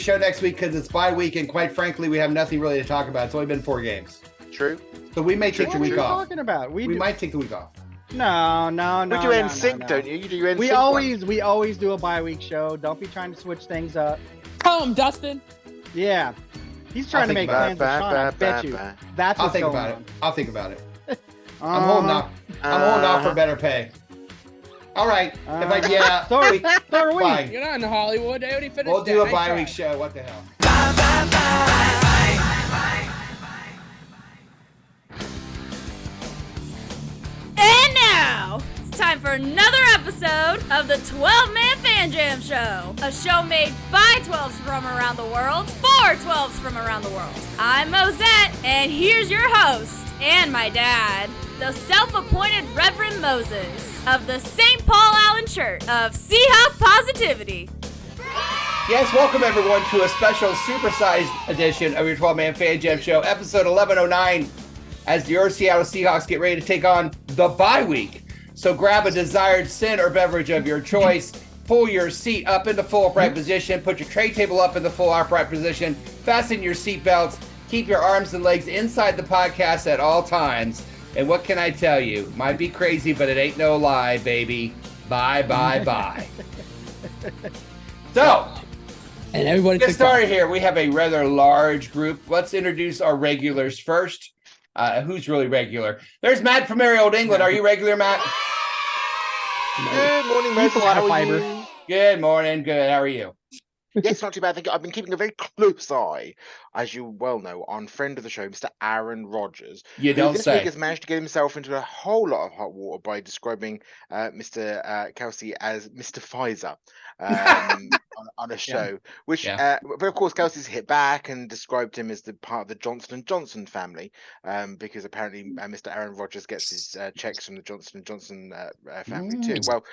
show next week because it's bye week, and quite frankly, we have nothing really to talk about. It's only been 4 games. True. So we may take the week off. What are you talking about? We might take the week off. No. We do NSYNC, don't you? You do NSYNC. We always do a bye-week show. Don't be trying to switch things up. Tell him, Dustin. Yeah. He's trying to make plans with Sean, I bet you. That's what's going on. I'll think about it. I'm holding off for better pay. All right. Sorry. Fine. You're not in Hollywood. They already finished. We'll do a bye week show. What the hell? And now it's time for another episode of the 12-Man Fan Jam Show, a show made by 12s from around the world for 12s from around the world. I'm Mosette, and here's your host and my dad, the self-appointed Reverend Moses of the St. Paul Allen Church of Seahawk Positivity. Yes, welcome everyone to a special supersized edition of your 12-Man Fan Jam Show, episode 1109, as your Seattle Seahawks get ready to take on the bye week. So grab a desired sin or beverage of your choice, pull your seat up into full upright position, put your tray table up in the full upright position, fasten your seat belts, keep your arms and legs inside the podcast at all times. And what can I tell you? Might be crazy, but it ain't no lie, baby. Bye, bye, bye. So, and everybody get started here. We have a rather large group. Let's introduce our regulars first. Who's really regular? There's Matt from Merry Old England. Are you regular, Matt? Good morning, Matt. Eats a lot of fiber. Good morning. Good. How are you? Yes, not too bad. I've been keeping a very close eye, as you well know, on friend of the show, Mr. Aaron Rodgers. You don't this say. Week has managed to get himself into a whole lot of hot water by describing Mr. Kelsey as Mr. Pfizer on a show, which, but of course, Kelsey's hit back and described him as the part of the Johnson & Johnson family, because apparently Mr. Aaron Rodgers gets his checks from the Johnson & Johnson family too. Well,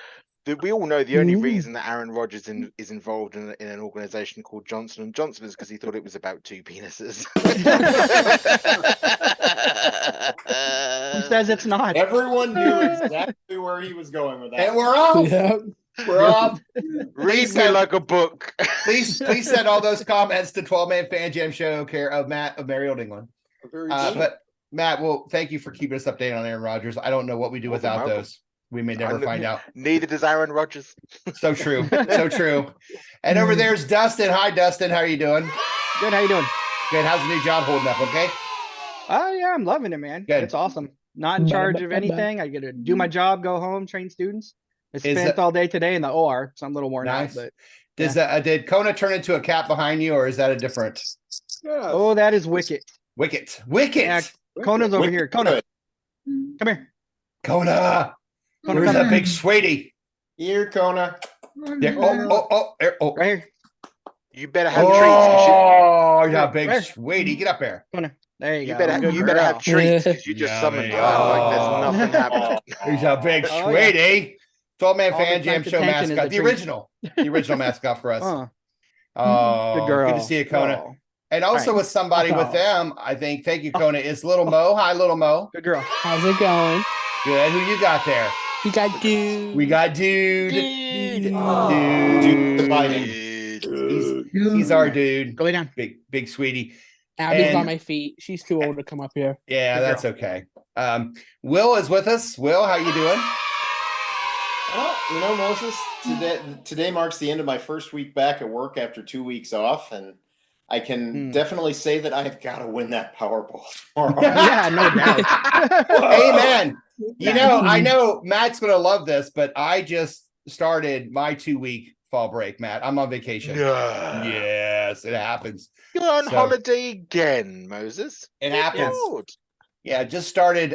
we all know the only reason that Aaron Rodgers is involved in an organization called Johnson & Johnson is because he thought it was about 2 penises. Who says it's not? Everyone knew exactly where he was going with that. And we're off. Yep. We're off. Read me like a book. Please send all those comments to 12-Man Fan Jam Show, care of Matt of Merry Old England. But Matt, well, thank you for keeping us updated on Aaron Rodgers. I don't know what we do without those. We may never find out. Neither does Aaron Rodgers. So true. So true. And over there's Dustin. Hi, Dustin. How are you doing? Good. How you doing? Good. How's the new job holding up? Okay. Oh, yeah. I'm loving it, man. Good. It's awesome. Not in charge of anything. I get to do my job, go home, train students. I spent all day today in the OR, so I'm a little worn out. But did Kona turn into a cat behind you, or is that a different? Yeah. Oh, that is Wicket. Wicket. Yeah, Kona's over here. Kona, come here. Kona. Where's that big sweetie? Here, Kona. There. Oh. Right here. You better have treats. Oh, yeah, big sweetie. Get up there. Kona. There you You go. better have treats because you just summoned her like there's nothing happening. He's a big sweetie. 12-Man All Fan the Jam Show attention is mascot. a The treat. original mascot for us. Oh, Good girl. to see you, Kona. Oh. And also Right. with somebody with them, I think. Thank you, Kona. Is Little Mo. Hi, Little Mo. Good girl. How's it going? Good. Who you got there? We got dude. We got Dude. He's our dude. Go lay down. Big sweetie. Abby's and- on my feet. She's too old to come up here. Yeah, Good that's girl. okay. Will is with us. Will, how you doing? Well, Moses, today marks the end of my first week back at work after 2 weeks off, and I can definitely say that I've got to win that Powerball tomorrow. Yeah, no doubt. Amen. I know Matt's going to love this, but I just started my 2-week fall break, Matt. I'm on vacation. Yeah. Yes, it happens. You're on holiday again, Moses. It happens. Lord. Yeah, just started,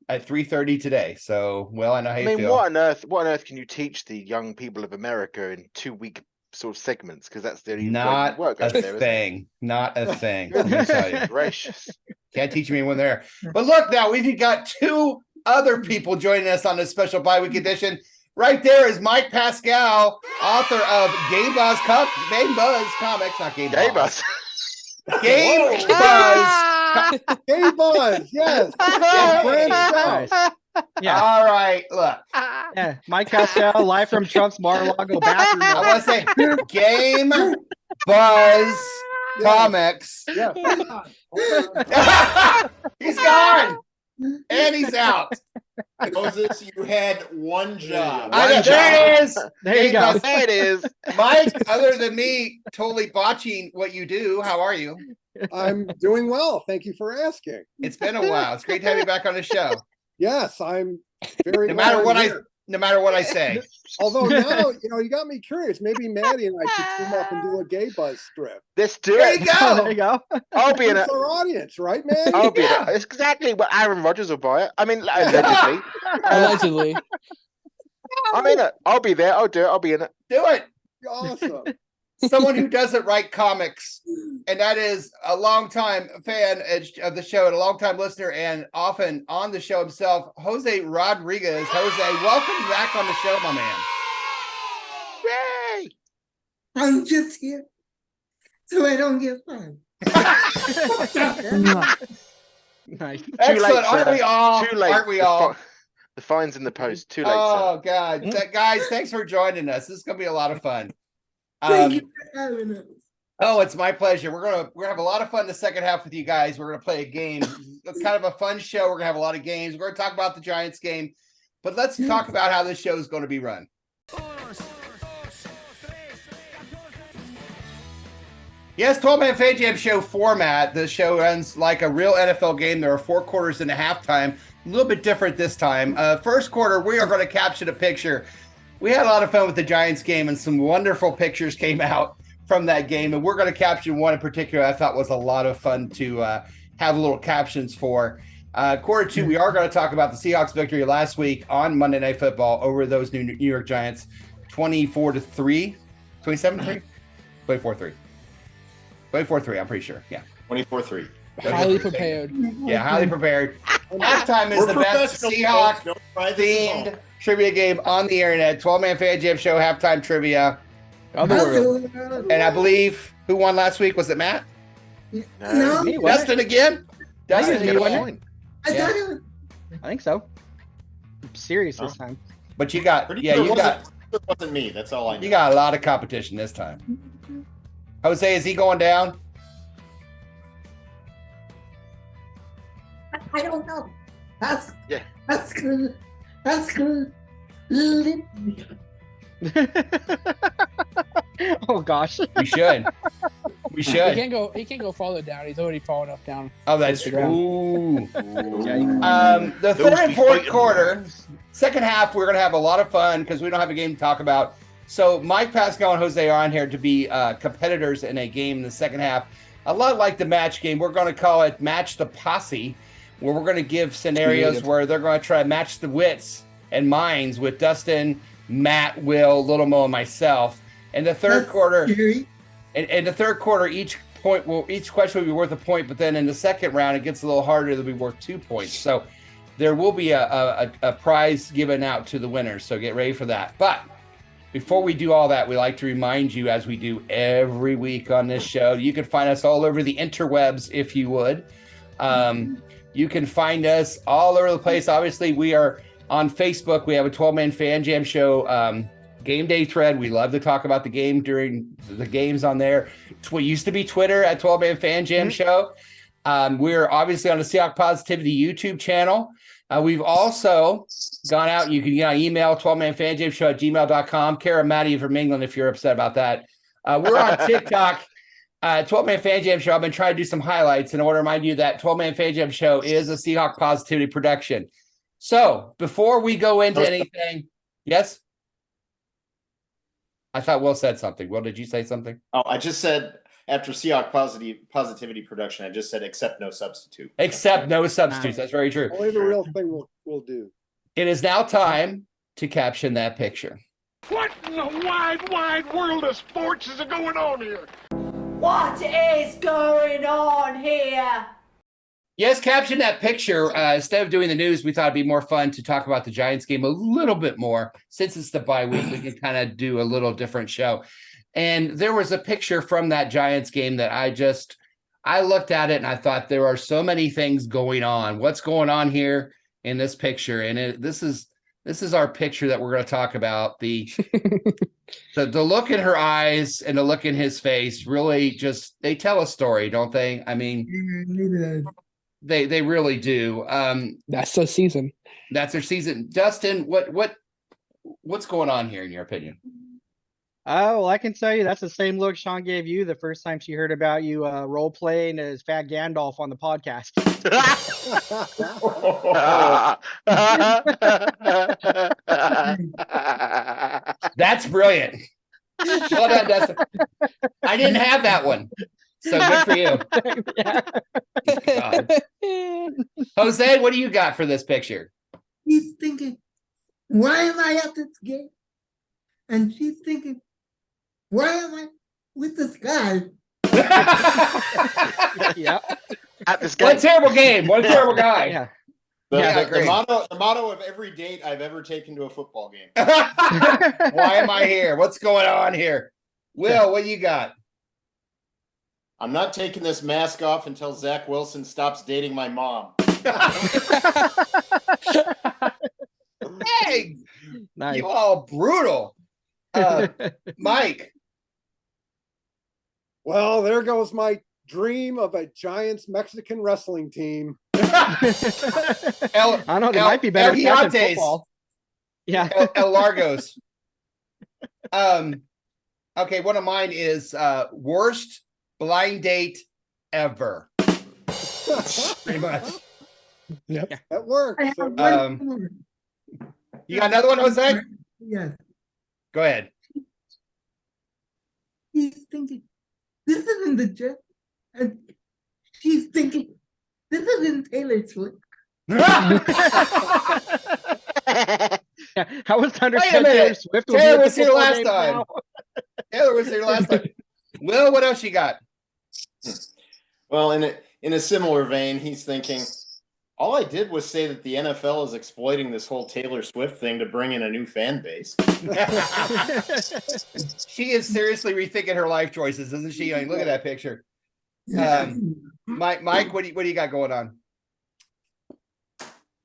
at 3:30 today. So, I know how you feel. what on earth can you teach the young people of America in 2-week sort of segments? Because that's the only Not work a over there, thing. Not a thing. Let me tell you. Gracious. Can't teach me when there. But look now, we've got 2 other people joining us on this special bye-week edition. Right there is Mike Pascale, author of Game Buzz Comics, not Game Buzz. Game Buzz. Game Buzz, yes. Nice. Yeah. All right, look. Yeah. Mike Pascal, live from Trump's Mar-a-Lago bathroom. I want to say Game Buzz Comics. Yeah. He's gone. And he's out. Moses, you had one job. There it is. There you go. There it is. Mike, other than me totally botching what you do, how are you? I'm doing well. Thank you for asking. It's been a while. It's great to have you back on the show. Yes, I'm very No matter glad what I'm here. no matter what I say. Although now, you got me curious. Maybe Maddie and I should team up and do a gay buzz strip. Let's do There it. you Oh, there go. you go. I'll be in it. It's our audience, right, man? I'll be in Yeah. it. It's exactly what Aaron Rodgers will buy it. I mean, allegedly. Allegedly. I'm in it. I'll be there. I'll do it. I'll be in it. Do it. Awesome. Someone who doesn't write comics, and that is a longtime fan of the show and a longtime listener and often on the show himself, Jose Rodriguez. Jose, welcome back on the show, my man. Yay! I'm just here so I don't get fined. Nice. Excellent. Aren't we all? Too late. Aren't we all? The fine's in the post. Too late. Oh, God. Guys, thanks for joining us. This is going to be a lot of fun. Thank you for having us. Oh, it's my pleasure. We're gonna have a lot of fun the second half with you guys. We're gonna play a game. It's kind of a fun show. We're gonna have a lot of games. We're gonna talk about the Giants game, but let's talk about how this show is going to be run. Yes, 12-man Fan Jam show format. The show runs like a real NFL game. There are 4 quarters and a halftime. A little bit different this time. First quarter, we are going to capture the picture. We had a lot of fun with the Giants game, and some wonderful pictures came out from that game, and we're going to capture one in particular I thought was a lot of fun to have little captions for. Quarter 2, we are going to talk about the Seahawks victory last week on Monday Night Football over those New York Giants, 24-3, 27-3, 24-3, 24-3. I'm pretty sure. Yeah, 24-3. Highly prepared. Yeah, highly prepared. Halftime is the best Seahawk themed trivia game on the internet. 12-man Fan Jam show halftime trivia. And I believe who won last week? Was it Matt? No, Me, wasn't it? Dustin again? Dustin, Me, you wasn't won. it? I thought it was. I think so. I'm serious this time. But you got Pretty yeah, sure you got it wasn't me. That's all I know. you got a lot of competition this time. Jose, is he going down? I don't know. That's Yeah. That's good. That's good. Oh gosh. We should. We He should. can't go farther down. He's already fallen enough down. Oh, that's Hit the ground. true. Okay. The Those third and be fourth fighting quarter, words. second half, we're going to have a lot of fun because we don't have a game to talk about. So Mike, Pascal, and Jose are on here to be competitors in a game in the second half. A lot like the match game. We're going to call it Match the Posse, where we're going to give scenarios Creative. where they're going to try to match the wits and minds with Dustin, Matt, Will, Little Mo, and myself. In the third quarter, in the third quarter, each question will be worth a point, but then in the second round, it gets a little harder. It'll be worth 2 points. So there will be a prize given out to the winners. So get ready for that. But before we do all that, we like to remind you, as we do every week on this show, you can find us all over the interwebs, if you would. You can find us all over the place. Obviously, we are on Facebook. We have a 12-man Fan Jam show game day thread. We love to talk about the game during the games on there. It's what used to be Twitter at 12-man Fan Jam show. We're obviously on the Seahawk Positivity YouTube channel. We've also gone out. You can email 12manfanjamshow@gmail.com. Kara Maddie from England, if you're upset about that. We're on TikTok. 12-man Fan Jam show. I've been trying to do some highlights, and I want to remind you that 12-man Fan Jam show is a Seahawk Positivity production. So before we go into anything, yes? I thought Will said something. Will, did you say something? Oh, I just said after Seahawk positivity production, I just said except no substitute. Except no substitutes. That's very true. Only the real thing will do. It is now time to caption that picture. What in the wide world of sports is going on here? What is going on here? Yes, caption that picture. Instead of doing the news, we thought it'd be more fun to talk about the Giants game a little bit more. Since it's the bye week, we can kind of do a little different show. And there was a picture from that Giants game that I looked at it and I thought there are so many things going on. What's going on here in this picture? And this is This is our picture that we're going to talk about. The look in her eyes and the look in his face really they tell a story, don't they? I mean, they really do. That's the season. That's their season. Dustin, what's going on here in your opinion? Oh, well, I can tell you that's the same look Sean gave you the first time she heard about you role playing as Fat Gandalf on the podcast. That's brilliant. Well done, Dustin. I didn't have that one, so good for you. Jose, what do you got for this picture? He's thinking, why am I at this game? And she's thinking, why am I with this guy? Yeah. At this game. What a terrible game. What a terrible guy. Yeah. The motto of every date I've ever taken to a football game. Why am I here? What's going on here? Will, what you got? I'm not taking this mask off until Zach Wilson stops dating my mom. Hey, Nice. you all brutal. Mike. Well, there goes my dream of a Giants Mexican wrestling team. I don't know. They might be better than football. Yeah. El Largos. Okay, one of mine is worst blind date ever. Pretty much. Yep. That works. I have one more. You got another one, Jose? Yes. Go ahead. He's thinking, this isn't the Jet. And she's thinking, this isn't Taylor Swift. Yeah, I was to understand Taylor Swift. Taylor was here last time. Taylor was here last time. Will, what else you got? Well, in a similar vein, he's thinking, all I did was say that the NFL is exploiting this whole Taylor Swift thing to bring in a new fan base. She is seriously rethinking her life choices, isn't she? I mean, look at that picture. Mike, what do you got going on?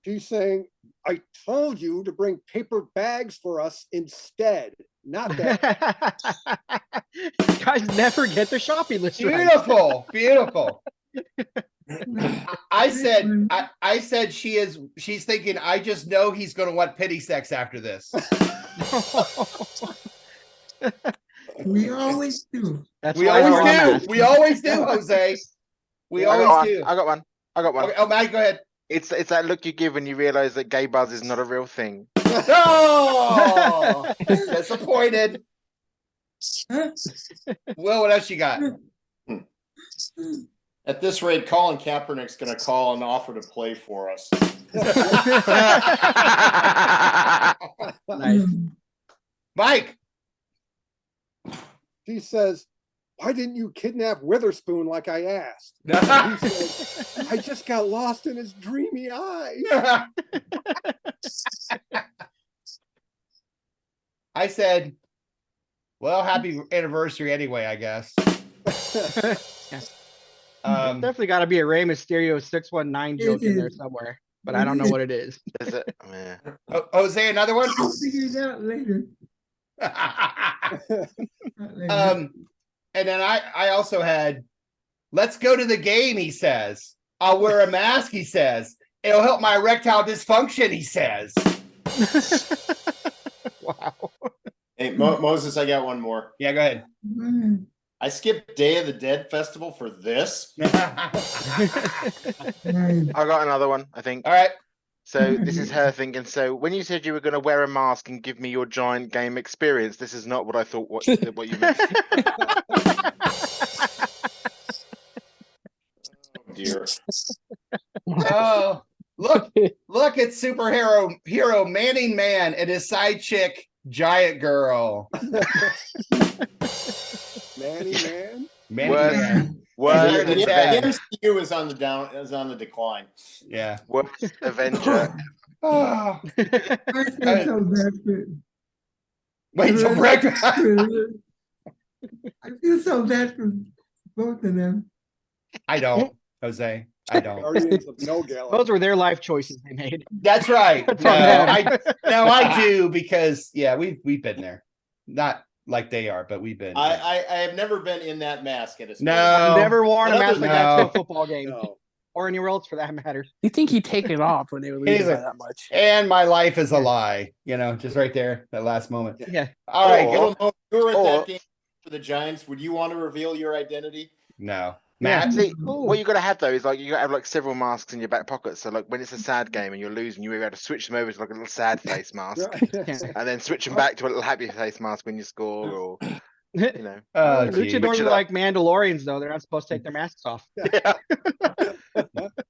She's saying, I told you to bring paper bags for us instead. Not that. Guys never get the shopping list right. Beautiful. I said she's thinking, I just know he's going to want pity sex after this. We always do. We always do, Jose. We always do. I got one. Okay, oh, Mike, go ahead. It's that look you give when you realize that gay buzz is not a real thing. Oh, disappointed. Will, what else you got? At this rate, Colin Kaepernick's going to call and offer to play for us. Nice. Mike. She says, why didn't you kidnap Witherspoon like I asked? And he said, I just got lost in his dreamy eyes. I said, well, happy anniversary anyway, I guess. Definitely got to be a Rey Mysterio 619 joke in there somewhere, but I don't know what it is. Is it? Yeah. Jose, another one? I'll figure it out later. And then I also had, let's go to the game, he says. I'll wear a mask, he says. It'll help my erectile dysfunction, he says. Wow. Hey, Moses, I got one more. Yeah, go ahead. I skipped Day of the Dead Festival for this. I got another one, I think. All right. So this is her thinking. So when you said you were going to wear a mask and give me your giant game experience, this is not what I thought. What you meant. Oh dear. Oh, look! It's hero Manning Man and his side chick Giant Girl. Manny Man. Man. The MCU is on the decline. Yeah. Worst Avenger. Oh. I feel so bad for Wait till breakfast. I feel so bad for both of them. I don't, Jose. I don't. Guardians of No Galaxy. Those were their life choices they made. That's right. That's No, on them. I do because we've been there. Not like they are, but we've been. I have never been in that mask at a sports. No. Never worn a But mask other like that to a No. football game No. or anywhere else for that matter. You think he'd take it off when they were He's losing by like, that much? And my life is a lie. Just right there, that last moment. Yeah. All right. Little Mo, you were at or- that game for the Giants. Would you want to reveal your identity? No. Yeah. Matt? See, what you gotta have though is like you gotta have like several masks in your back pocket. So like when it's a sad game and you're losing, you able to switch them over to like a little sad face mask, and then switch them back to a little happy face mask when you score, or you know. Oh, geez. Luchadors Switch it are up. like Mandalorians, though. They're not supposed to take their masks off. Yeah.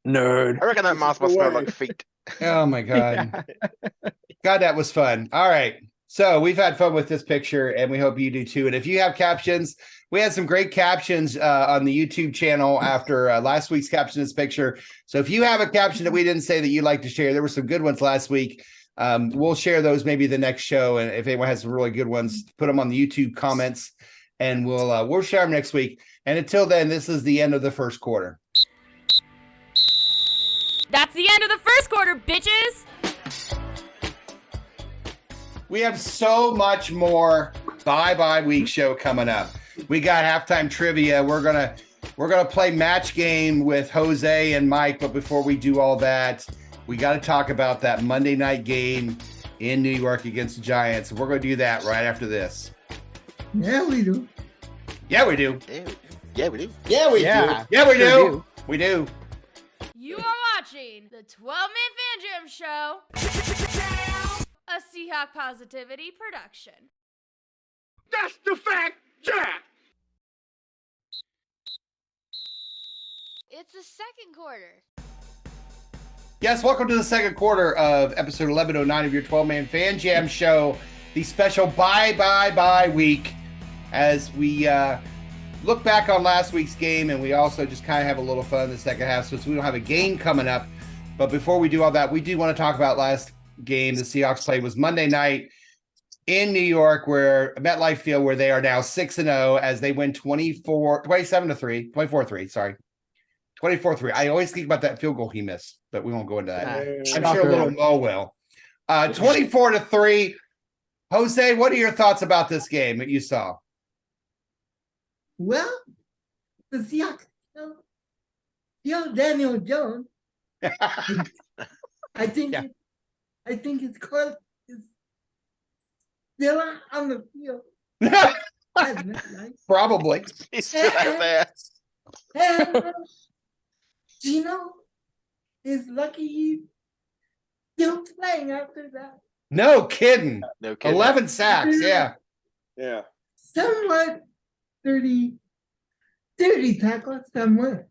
Nerd. I reckon that mask must smell like feet. Oh my God. God, that was fun. All right. So we've had fun with this picture and we hope you do too. And if you have captions, we had some great captions on the YouTube channel after last week's caption this picture. So if you have a caption that we didn't say that you'd like to share, there were some good ones last week. We'll share those maybe the next show. And if anyone has some really good ones, put them on the YouTube comments and we'll share them next week. And until then, this is the end of the first quarter. That's the end of the first quarter, bitches. We have so much more bye week show coming up. We got halftime trivia. We're gonna play match game with Jose and Mike. But before we do all that, we got to talk about that Monday night game in New York against the Giants. We're gonna do that right after this. Yeah, we do. Yeah, we do. Yeah, we do. Yeah, we do. Yeah, we Sure do. do. We do. You are watching the 12-Man Fan Jam Show, a Seahawk Positivity production. That's the fact, Jack. It's the second quarter. Yes, welcome to the second quarter of episode 1109 of your 12-Man Fan Jam Show, the special bye week, as we look back on last week's game, and we also just kind of have a little fun in the second half, since we don't have a game coming up. But before we do all that, we do want to talk about last game the Seahawks played was Monday night in New York, where MetLife Field, where they are now 6-0 as they win 24-3. I always think about that field goal he missed, but we won't go into that. I'm sure little Mo will. 24-3. Jose, what are your thoughts about this game that you saw? Well, the Seahawks, Daniel Jones. I think his court is still on the field. That's nice. Probably. He's still out there. And Gino is lucky he's still playing after that. No kidding. No kidding. 11 sacks. Yeah. Yeah. Somewhat 30 tackles, somewhat.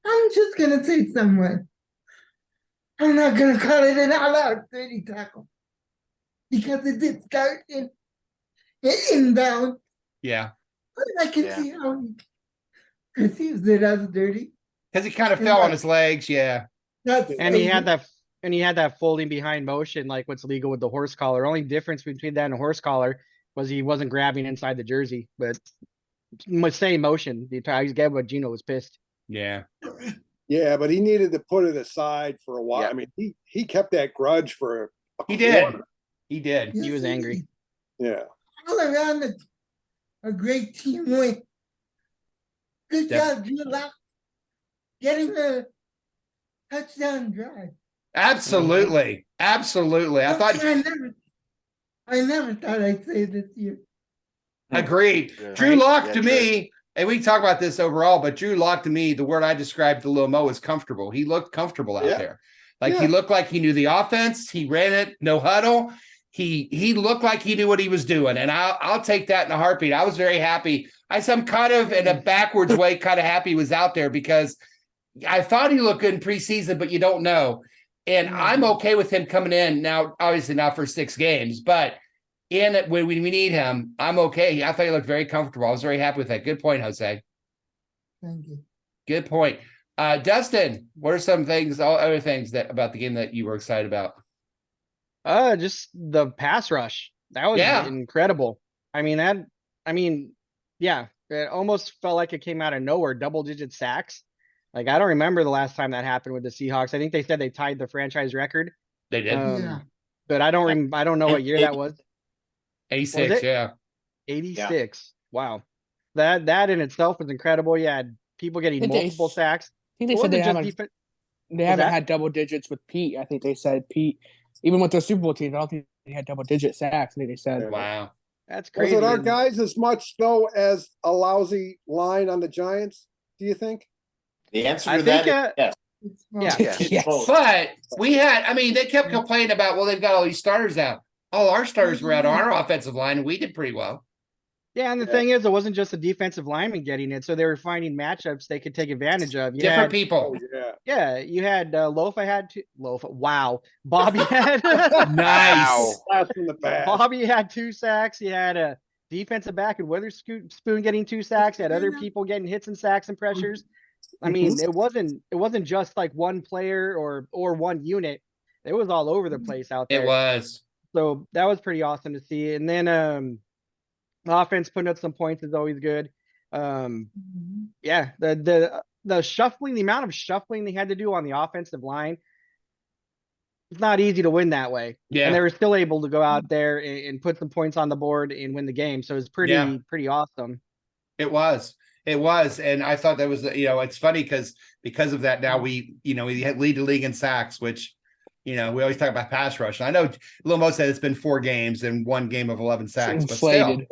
I'm just going to say somewhat. I'm not going to call it an all-out 30 tackle because it did start in inbound. Yeah. But I can see how he perceives it as dirty. Because he kind of fell on his legs. Yeah. And he had that folding behind motion, like what's legal with the horse collar. Only difference between that and a horse collar was he wasn't grabbing inside the jersey, but same motion. The entire get what Gino was pissed. Yeah. Yeah, but he needed to put it aside for a while. Yeah. I mean, he kept that grudge for He did. quarter. He did. He was angry. Yeah. All around a great team win. Good job, Drew Lock. Getting a touchdown drive. Absolutely. Absolutely. I never thought I'd say this year. Agreed. Yeah. Drew Lock Yeah, to me, and we can talk about this overall, but Drew Lock to me, the word I described to Lil Mo is comfortable. He looked comfortable out there. Like he looked like he knew the offense. He ran it, no huddle. He looked like he knew what he was doing. And I'll take that in a heartbeat. I was very happy. I'm kind of in a backwards way, kind of happy he was out there because I thought he looked good in preseason, but you don't know. And I'm okay with him coming in now, obviously not for 6 games, but when we need him, I'm okay. I thought he looked very comfortable. I was very happy with that. Good point, Jose. Thank you. Good point. Dustin, what are some things, other things about the game that you were excited about? Just the pass rush. That was incredible. It almost felt like it came out of nowhere, double-digit sacks. Like, I don't remember the last time that happened with the Seahawks. I think they said they tied the franchise record. They did. Yeah. But I don't know what year that was. 86, Was it? yeah. 86. Wow. That in itself was incredible. You had people getting multiple sacks. I think they said they haven't had double digits with Pete. I think they said Pete, even with the Super Bowl teams, I don't think they had double digit sacks. I think they said. Wow. That's crazy. Was it our guys as much though as a lousy line on the Giants? Do you think? The answer to that is yes. Yeah. But we had, I mean, they kept complaining about, well, they've got all these starters out. All our starters were out on our offensive line, and we did pretty well. Yeah, and the thing is, it wasn't just the defensive lineman getting it, so they were finding matchups they could take advantage of. Different people. Yeah, you had Lofa had two. Lofa, wow. Bobby had nice. Bobby had 2 sacks. He had a defensive back and Witherspoon getting 2 sacks. He had other people getting hits and sacks and pressures. I mean, it wasn't just like one player or one unit. It was all over the place out there. It was. So that was pretty awesome to see. And then offense putting up some points is always good. Yeah, the shuffling, the amount of shuffling they had to do on the offensive line, it's not easy to win that way. Yeah. And they were still able to go out there and put some points on the board and win the game. So it's pretty awesome. It was. And I thought that was, it's funny because of that now we lead the league in sacks, which, we always talk about pass rush. And I know Lomo said it's been 4 games and 1 game of 11 sacks, but still a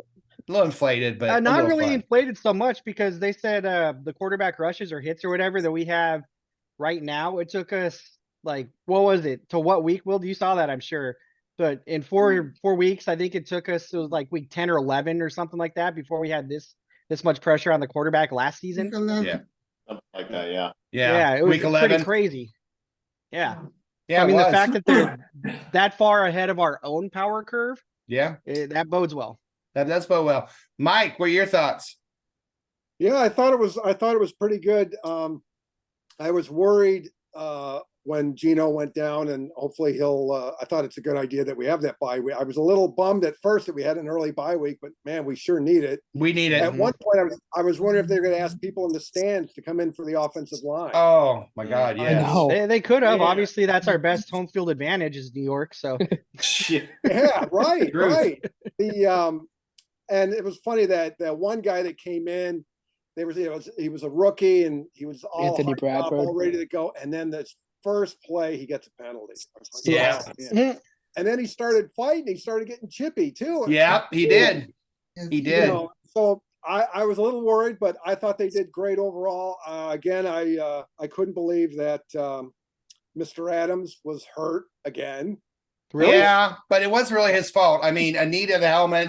little inflated, but not really inflated so much because they said the quarterback rushes or hits or whatever that we have right now. It took us like, what was it? To what week? Will, you saw that, I'm sure. But in 4 weeks, I think it took us, it was like week 10 or 11 or something like that before we had this much pressure on the quarterback last season. Yeah. Something like that, yeah. Yeah, it was week 11. Pretty crazy. Yeah. Yeah, I mean, the fact that they're that far ahead of our own power curve, that bodes well. That's bode well. Mike, what are your thoughts? Yeah, I thought it was pretty good. I was worried when Gino went down, and hopefully he'll. I thought it's a good idea that we have that bye week. I was a little bummed at first that we had an early bye week, but man, we sure need it. We need it. At one point, I was wondering if they were going to ask people in the stands to come in for the offensive line. Oh my God, yeah. They could have. Yeah. Obviously, that's our best home field advantage is New York. So. Yeah, right. And it was funny that one guy that came in, he was a rookie and he was all ready to go, and then this first play, he gets a penalty. And then he started fighting. He started getting chippy too. Yeah, he did. He did. So I was a little worried, but I thought they did great overall. Again, I couldn't believe that Mr. Adams was hurt again. Really? Yeah, but it wasn't really his fault. I mean, Anita, the helmet.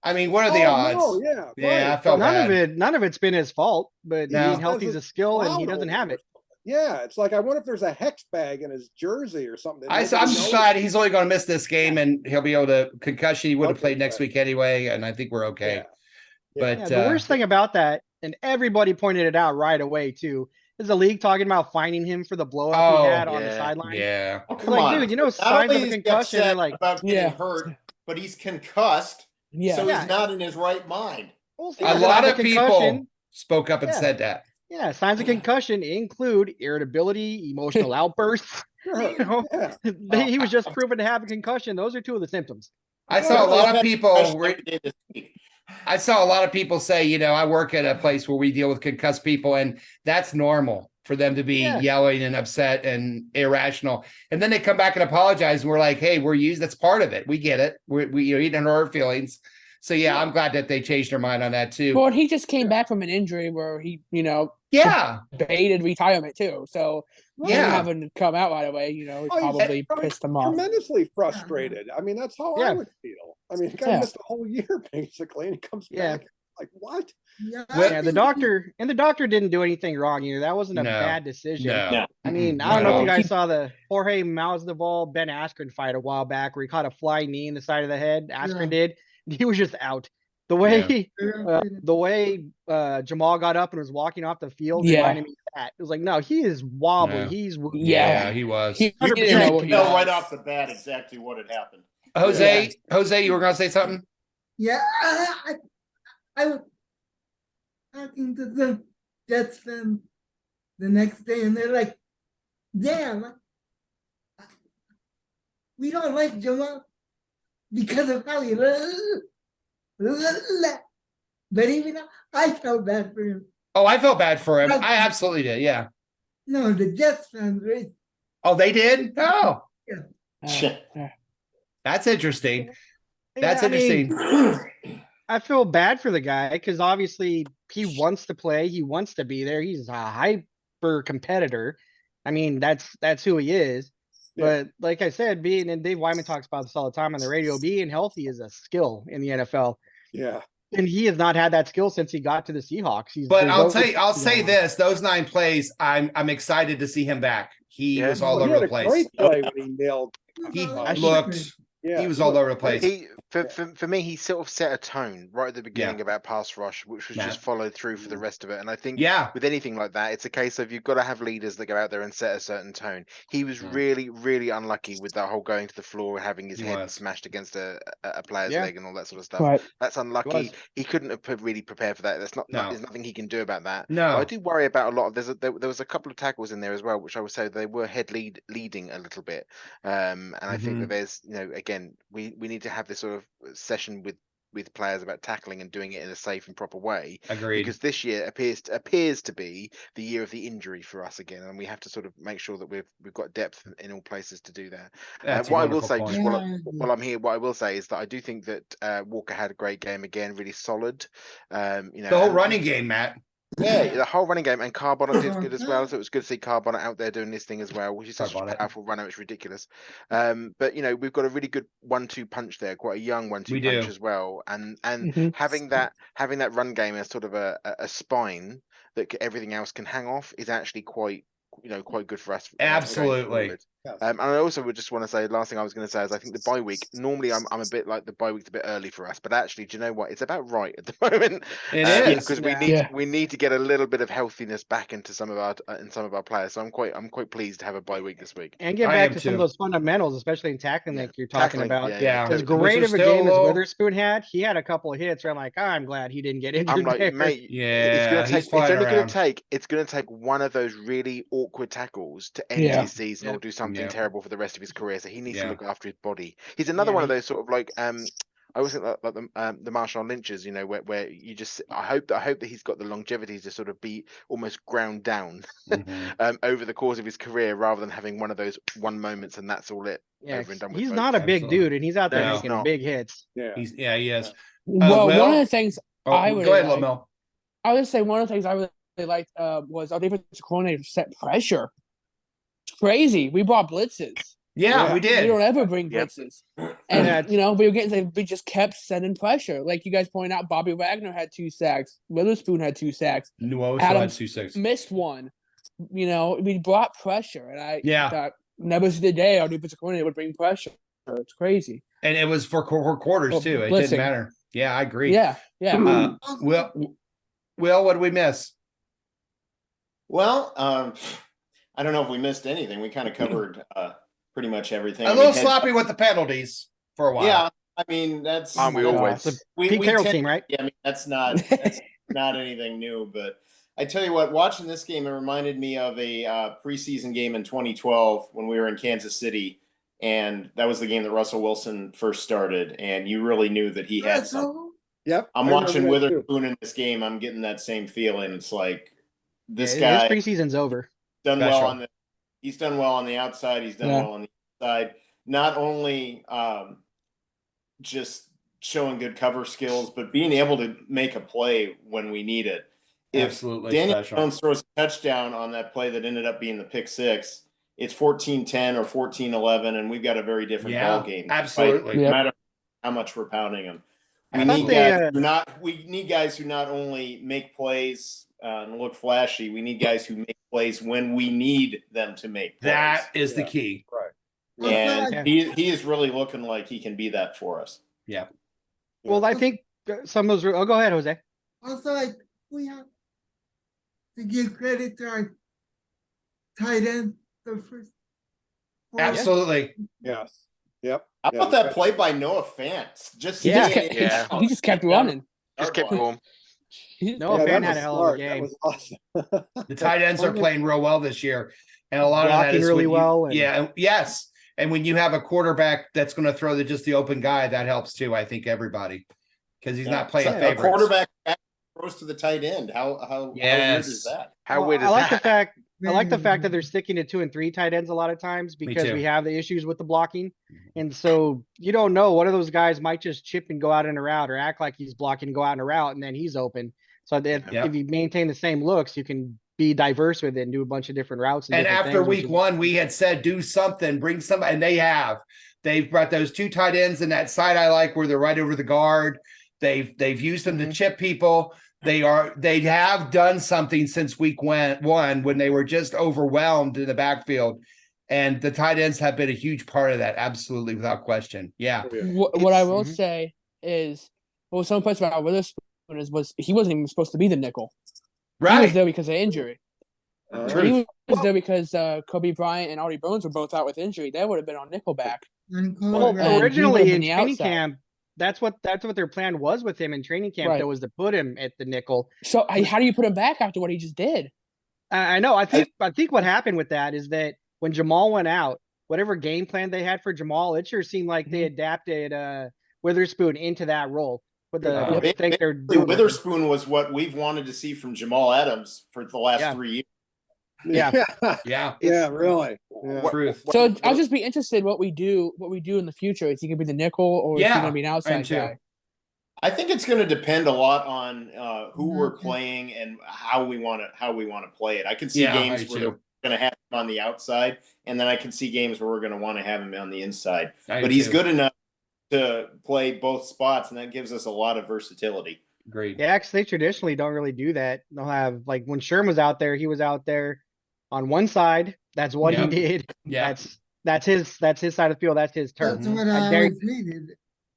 I mean, what are the odds? No, I felt bad. None of it's been his fault, but being healthy is a skill, and he doesn't have it. Yeah, it's like I wonder if there's a hex bag in his jersey or something. I'm just glad he's only going to miss this game, and he'll be able to concussion. He would have played next week anyway, and I think we're okay. But the worst thing about that, and everybody pointed it out right away too, is the league talking about fining him for the blow up he had on the sideline. Yeah, come on, dude, signs of a concussion. They're like about getting hurt, but he's concussed. Yeah, so he's not in his right mind. Well, a lot of people spoke up and said that. Yeah, signs of concussion include irritability, emotional outbursts. He was just proven to have a concussion. Those are 2 of the symptoms. I saw a lot of people. I saw a lot of people say, I work at a place where we deal with concussed people, and that's normal for them to be yelling and upset and irrational. And then they come back and apologize, and we're like, "Hey, that's part of it. We get it. We didn't hurt our feelings." So I'm glad that they changed their mind on that too. Well, he just came back from an injury where he, debated retirement too. So having to come out right away, probably pissed him off. Tremendously frustrated. I mean, that's how I would feel. I mean, the guy missed a whole year basically, and he comes back like what? The doctor didn't do anything wrong either. That wasn't a bad decision. No. I mean, I don't know if you guys saw the Jorge Masvidal Ben Askren fight a while back where he caught a fly knee in the side of the head. Askren did. He was just out. The way Jamal got up and was walking off the field reminded me of that. It was like, no, he is wobbly. Yeah. He's he was. He didn't know right off the bat exactly what had happened. Jose, you were going to say something? Yeah, I was talking to the Jets fan the next day, and they're like, "Damn, we don't like Jamal because of how he." But even I felt bad for him. Oh, I felt bad for him. I absolutely did. Yeah. No, the Jets fans, right? Oh, they did? Oh. Yeah. That's interesting. Yeah, That's interesting. I feel bad for the guy because obviously he wants to play. He wants to be there. He's a hyper competitor. I mean, that's who he is. But like I said, and Dave Wyman talks about this all the time on the radio, being healthy is a skill in the NFL. Yeah. And he has not had that skill since he got to the Seahawks. But I'll say this: those 9 plays, I'm excited to see him back. He was all over the place. Great play when he nailed. He looked. Yeah, he was all over the place. For me, he sort of set a tone right at the beginning about pass rush, which was just followed through for the rest of it. And I think with anything like that, it's a case of you've got to have leaders that go out there and set a certain tone. He was really, really unlucky with that whole going to the floor and having his head smashed against a player's leg and all that sort of stuff. Right. That's unlucky. He couldn't have really prepared for that. There's nothing he can do about that. No, but I do worry about a lot of. There was a couple of tackles in there as well, which I would say they were leading a little bit. And I think that there's, again, we need to have this sort of session with players about tackling and doing it in a safe and proper way. Agreed. Because this year appears to be the year of the injury for us again, and we have to sort of make sure that we've got depth in all places to do that. What I will say, just while I'm here, what I will say is that I do think that Walker had a great game again, really solid. The whole running game, Matt. Yeah, the whole running game, and Carbonnet did good as well. So it was good to see Carbonnet out there doing this thing as well, which is such a powerful runner. It's ridiculous. But we've got a really good 1-2 punch there, quite a young 1-2 punch as well. And having that run game as sort of a spine that everything else can hang off is actually quite good for us. Absolutely. And I also would just want to say, last thing I was going to say is I think the bye week, normally I'm a bit like the bye week's a bit early for us, but actually, do you know what? It's about right at the moment. It is, because we need to get a little bit of healthiness back into some of our players. So I'm quite pleased to have a bye week this week. And get back to some of those fundamentals, especially in tackling like you're talking about. Yeah. As great of a game as Witherspoon had, he had a couple of hits where I'm like, I'm glad he didn't get injured. I'm like, mate, it's going to take one of those really awkward tackles to end his season or do something terrible for the rest of his career. So he needs to look after his body. He's another one of those sort of like I always think like the Marshawn Lynch's, where you just I hope that he's got the longevity to sort of be almost ground down over the course of his career, rather than having one of those one moments and that's all it. Yeah, he's not a big dude, and he's out there making big hits. Yeah, he is. Well, one of the things I would go ahead, Lamel. I would say one of the things I really liked was our defensive coordinator set pressure. It's crazy. We brought blitzes. Yeah, we did. We don't ever bring blitzes. And, we just kept sending pressure. Like you guys pointed out, Bobby Wagner had 2 sacks. Witherspoon had 2 sacks. Adam had 2 sacks. Missed one. We brought pressure. And I thought, never see the day our defensive coordinator would bring pressure. It's crazy. And it was for quarters, too. It didn't matter. Yeah, I agree. Yeah. Will, what did we miss? Well, I don't know if we missed anything. We kind of covered pretty much everything. A little sloppy with the penalties for a while. Yeah, I mean that's we always Pete Carroll team, right? Yeah, I mean that's not anything new. But I tell you what, watching this game, it reminded me of a preseason game in 2012 when we were in Kansas City, and that was the game that Russell Wilson first started, and you really knew that he had something. Yep. I'm watching Witherspoon in this game. I'm getting that same feeling. It's like this guy. His preseason's over. He's done well on the outside. He's done well on the inside. Not only just showing good cover skills, but being able to make a play when we need it. If Daniel Jones throws a touchdown on that play that ended up being the pick six, it's 14-10 or 14-11, and we've got a very different ball game. Absolutely. No matter how much we're pounding them. We need guys who not only make plays and look flashy. We need guys who make plays when we need them to make plays. That is the key. Right. And he is really looking like he can be that for us. Yeah. Well, I think some of those. Oh, go ahead, Jose. Also, we have to give credit to our tight end. The first. Absolutely. Yes. Yep. How about that play by Noah Fant? He just kept running. Just kept going. Noah Fan had a hell of a game. That was awesome. The tight ends are playing real well this year, and a lot of that is really well. Yes. And when you have a quarterback that's going to throw just the open guy, that helps too. I think everybody, because he's not playing favorites. A quarterback throws to the tight end. How weird is that? How weird is that? I like the fact that they're sticking to 2 and 3 tight ends a lot of times because we have the issues with the blocking. And so you don't know, one of those guys might just chip and go out in a route or act like he's blocking and go out in a route, and then he's open. So that if you maintain the same looks, you can be diverse with it and do a bunch of different routes. And after week 1, we had said, do something, bring somebody, and they have. They've brought those 2 tight ends in that side I like where they're right over the guard. They've used them to chip people. They have done something since week 1 when they were just overwhelmed in the backfield, and the tight ends have been a huge part of that, absolutely, without question. Yeah. What I will say is, well, some points about Witherspoon was he wasn't even supposed to be the nickel. Right. He was there because of injury. He was there because Kobe Bryant and Artie Burns were both out with injury. They would have been on nickelback. Well, originally in training camp, that's what their plan was with him in training camp. That was to put him at the nickel. So how do you put him back after what he just did? I know. I think what happened with that is that when Jamal went out, whatever game plan they had for Jamal, it sure seemed like they adapted Witherspoon into that role. With the thing they're doing. Witherspoon was what we've wanted to see from Jamal Adams for the last 3 years. Yeah, really. Truth. So I'll just be interested what we do in the future. Is he gonna be the nickel or is he gonna be an outside guy? I think it's going to depend a lot on who we're playing and how we want to play it. I can see games where we're going to have him on the outside, and then I can see games where we're going to want to have him on the inside. But he's good enough to play both spots, and that gives us a lot of versatility. Great. Yeah, because they traditionally don't really do that. They'll have, like, when Sherm was out there, he was out there on one side. That's what he did. Yeah. That's his side of the field. That's his turf. That's what I always needed.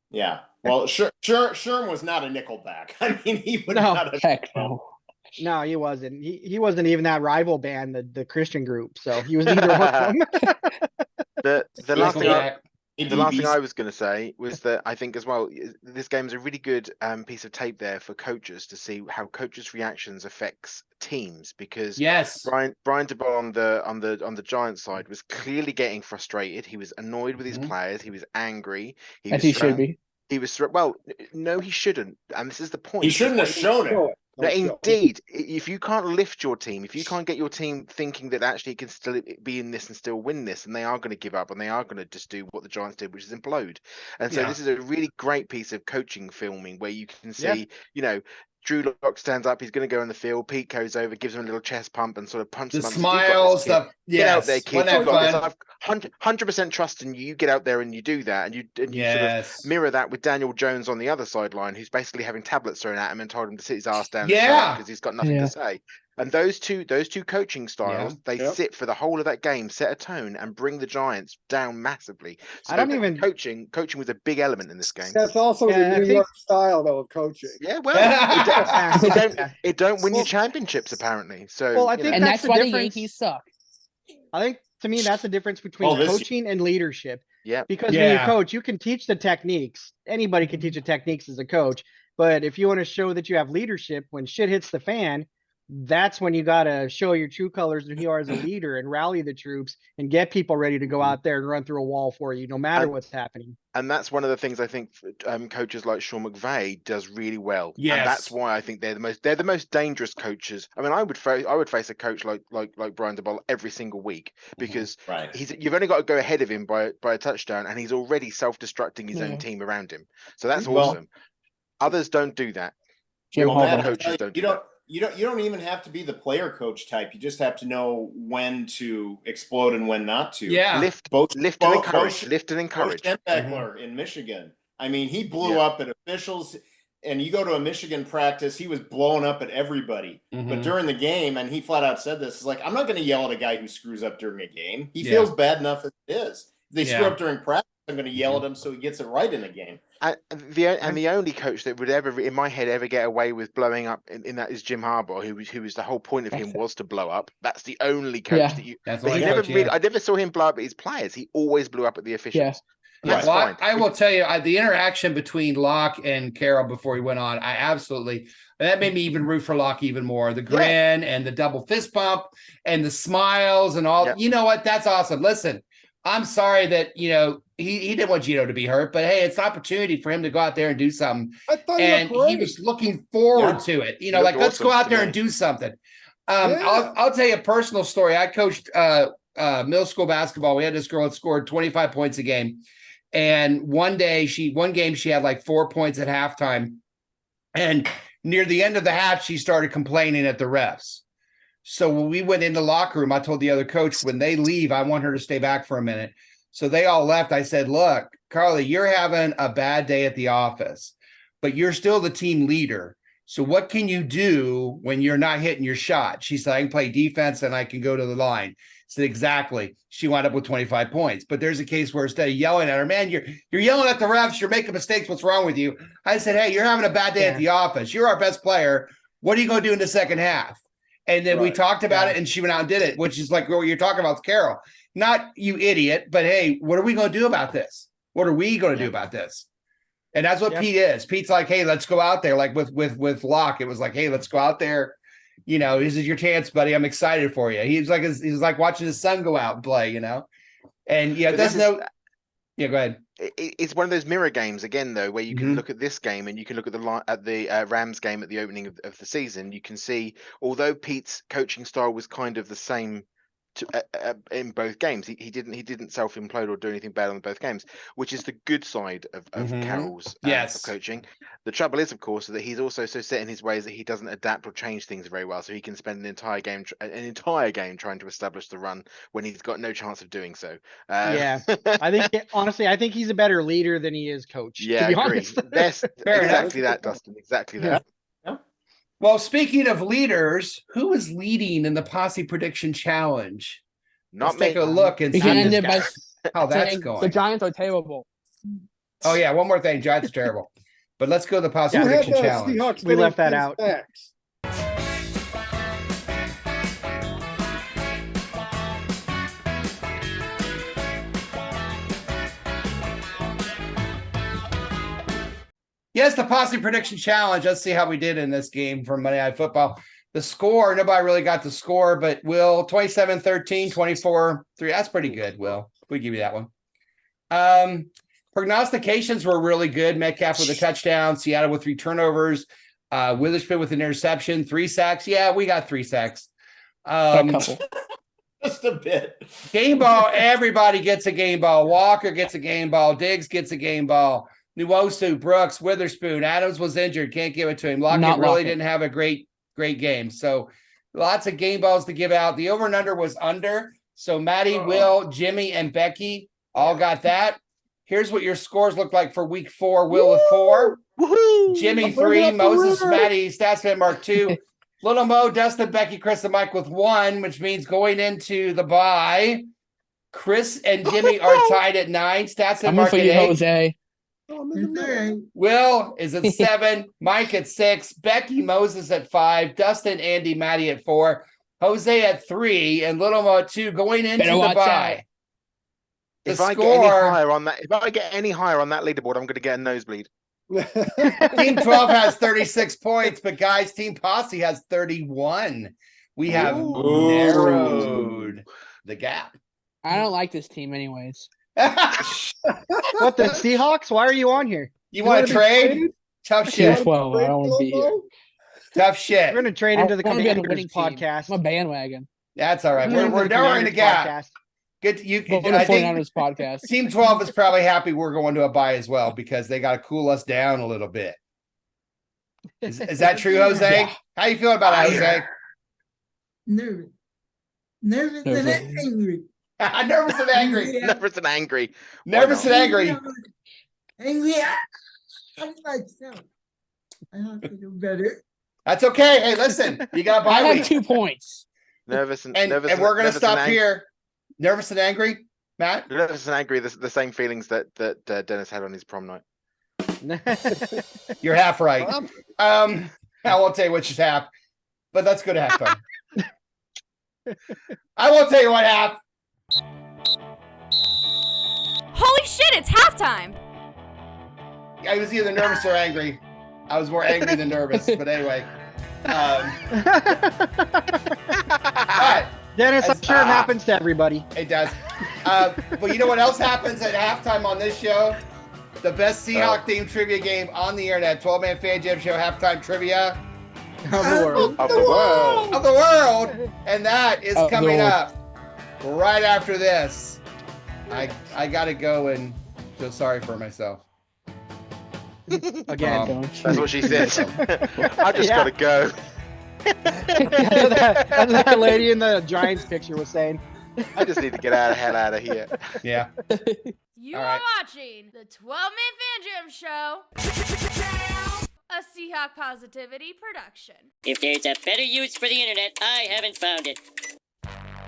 Yeah. Well, Sherm was not a nickelback. I mean, he would not. Heck no. No, he wasn't. He wasn't even that rival band, the Christian group. So he was neither one of them. The last thing I was going to say was that I think as well, this game is a really good piece of tape there for coaches to see how coaches' reactions affects teams, because Brian DeBoer on the Giants side was clearly getting frustrated. He was annoyed with his players. He was angry. He should be. He was no, he shouldn't, and this is the point. He shouldn't have shown it. But indeed, if you can't lift your team, if you can't get your team thinking that actually it can still be in this and still win this, and they are going to give up and they are going to just do what the Giants did, which is implode. And so this is a really great piece of coaching filming where you can see, Drew Lock stands up, he's going to go in the field, Pete goes over, gives him a little chest pump and sort of punches him. The smiles, get out there, kid. I've 100% trust in you. You get out there and you do that, and you sort of mirror that with Daniel Jones on the other sideline, who's basically having tablets thrown at him and told him to sit his ass down because he's got nothing to say. And those two coaching styles, they sit for the whole of that game, set a tone, and bring the Giants down massively. So coaching was a big element in this game. That's also the New York style, though, of coaching. Yeah, well, it don't win you championships apparently. So, I think that's why the Yankees suck. I think to me that's the difference between coaching and leadership. Yeah, because when you coach, you can teach the techniques. Anybody can teach the techniques as a coach, but if you want to show that you have leadership when shit hits the fan, that's when you got to show your true colors and who you are as a leader and rally the troops and get people ready to go out there and run through a wall for you, no matter what's happening. And that's one of the things I think coaches like Sean McVay does really well. Yes. And that's why I think they're the most dangerous coaches. I mean, I would face a coach like Brian DeBoer every single week, because you've only got to go ahead of him by a touchdown, and he's already self-destructing his own team around him. So that's awesome. Others don't do that. Coaches don't do that. You don't even have to be the player coach type. You just have to know when to explode and when not to. Yeah. Lift and encourage. Lift and encourage. Beckler in Michigan. I mean, he blew up at officials, and you go to a Michigan practice, he was blowing up at everybody. But during the game, and he flat out said this, is like, I'm not going to yell at a guy who screws up during a game. He feels bad enough as it is. If they screw up during practice, I'm going to yell at him so he gets it right in the game. And the only coach that would ever, in my head, ever get away with blowing up in that is Jim Harbaugh, who was the whole point of him was to blow up. That's the only coach that you. I never saw him blow up at his players. He always blew up at the officials. That's well, fine. I will tell you, the interaction between Locke and Carol before he went on, that made me even root for Locke even more. The grin and the double fist bump and the smiles and all. You know what? That's awesome. Listen, I'm sorry that, he didn't want Gino to be hurt, but hey, it's an opportunity for him to go out there and do something. I thought he was looking forward to it. Let's go out there and do something. I'll tell you a personal story. I coached middle school basketball. We had this girl that scored 25 points a game. And one game she had like 4 points at halftime. And near the end of the half, she started complaining at the refs. So when we went into the locker room, I told the other coach, when they leave, I want her to stay back for a minute. So they all left. I said, look, Carly, you're having a bad day at the office, but you're still the team leader. So what can you do when you're not hitting your shot? She said, I can play defense and I can go to the line. I said, exactly. She wound up with 25 points. But there's a case where instead of yelling at her, man, you're yelling at the refs, you're making mistakes. What's wrong with you? I said, hey, you're having a bad day at the office. You're our best player. What are you going to do in the second half? And then we talked about it and she went out and did it, which is like what you're talking about with Carol. Not you idiot, but hey, what are we going to do about this? What are we going to do about this? And that's what Pete is. Pete's like, hey, let's go out there. Like with Locke, it was like, hey, let's go out there. This is your chance, buddy. I'm excited for you. He's like watching his son go out and play, And go ahead. It's one of those mirror games again, though, where you can look at this game and you can look at the Rams game at the opening of the season. You can see, although Pete's coaching style was kind of the same in both games, he didn't self-implode or do anything bad on both games, which is the good side of Carroll's of coaching. The trouble is, of course, that he's also so set in his ways that he doesn't adapt or change things very well, so he can spend an entire game trying to establish the run when he's got no chance of doing so. I think he's a better leader than he is coach. Yeah, to be I agree. honest. Exactly that, Dustin. Exactly that. Well, speaking of leaders, who is leading in the Posse Prediction Challenge? Let's take a look and see how that's going. The Giants are terrible. Oh, yeah. One more thing. Giants are terrible. But let's go to the Posse Prediction Challenge. Seahawks we left that out. Facts. Yes, the Posse Prediction Challenge. Let's see how we did in this game from Monday Night Football. The score, nobody really got the score, but Will, 27-13, 24-3. That's pretty good, Will. We give you that one. Prognostications were really good. Metcalf with a touchdown, Seattle with 3 turnovers, Witherspoon with an interception, 3 sacks. Yeah, we got 3 sacks. A couple. Just a bit. Game ball, everybody gets a game ball. Walker gets a game ball. Diggs gets a game ball. Nwosu, Brooks, Witherspoon. Adams was injured. Can't give it to him. Lockett really didn't have a great game. So lots of game balls to give out. The over and under was under. So Maddie, Will, Jimmy, and Becky all got that. Here's what your scores look like for week 4. Will with 4. Woohoo! Jimmy 3. Moses, Maddie, Statsman Mark 2. Little Mo, Dustin, Becky, Chris, and Mike with 1, which means going into the bye, Chris and Jimmy are tied at 9. Statsman Mark at 8. Jose. Will is at 7, Mike at 6, Becky, Moses at 5, Dustin, Andy, Maddie at 4, Jose at 3, and Little Mo at 2 going into the bye. If I get any higher on that leaderboard, I'm going to get a nosebleed. Team 12 has 36 points, but guys, Team Posse has 31. We have narrowed the gap. I don't like this team anyways. What, the Seahawks? Why are you on here? You want to trade? Tough shit. 12. I don't want to be here. Tough shit. We're going to trade into the Commanders podcast. I'm a bandwagon. That's all right. We're narrowing the gap. Good. I think podcast. Team 12 is probably happy we're going to a bye as well because they got to cool us down a little bit. Is that true, Jose? Yeah. How you feeling about it, Jose? Nervous and angry. Nervous and angry. Nervous and angry. Nervous and angry. Angry at myself. I have to do better. That's okay. Hey, listen, you got a bye week. I have 2 points. Nervous and nervous, and we're gonna stop here. Nervous and angry, Matt. Nervous and angry. The same feelings that Dennis had on his prom night. You're half right. I won't tell you which is half, but let's go to halftime. I won't tell you what half. Holy shit, it's halftime! I was either nervous or angry. I was more angry than nervous, but anyway. But Dennis, I'm sure it happens to everybody. It does. But you know what else happens at halftime on this show? The best Seahawk themed trivia game on the internet, 12-man Fan Jam Show halftime trivia Of the world. Of the world. of the world. And that is coming up right after this. I gotta go and feel sorry for myself. Again. That's what she said. I just gotta go. That's what that lady in the Giants picture was saying. I just need to get the hell out of here. Yeah. You All are right. watching the 12-man Fan Jam Show, a Seahawk Positivity production. If there's a better use for the internet, I haven't found it.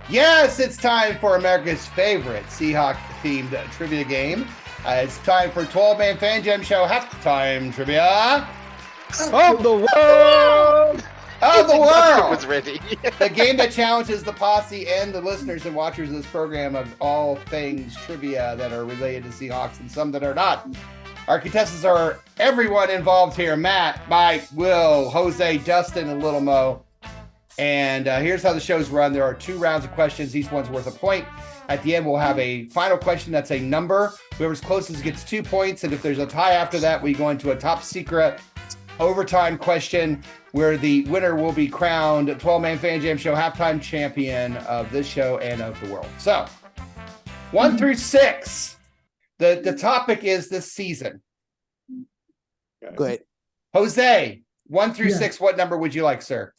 Yes, it's time for America's favorite Seahawk-themed trivia game. It's time for 12-man Fan Jam Show halftime trivia Of the world! of the I world. was ready. The game that challenges the posse and the listeners and watchers of this program of all things trivia that are related to Seahawks and some that are not. Our contestants are everyone involved here: Matt, Mike, Will, Jose, Dustin, and Little Mo. And here's how the show's run. There are 2 rounds of questions. Each one's worth a point. At the end, we'll have a final question that's a number. Whoever's closest gets 2 points. And if there's a tie after that, we go into a top secret overtime question where the winner will be crowned 12-man Fan Jam Show halftime champion of this show and of the world. So 1 through 6, the topic is this season. Great. Jose, 1 through Yeah. 6, what number would you like, sir?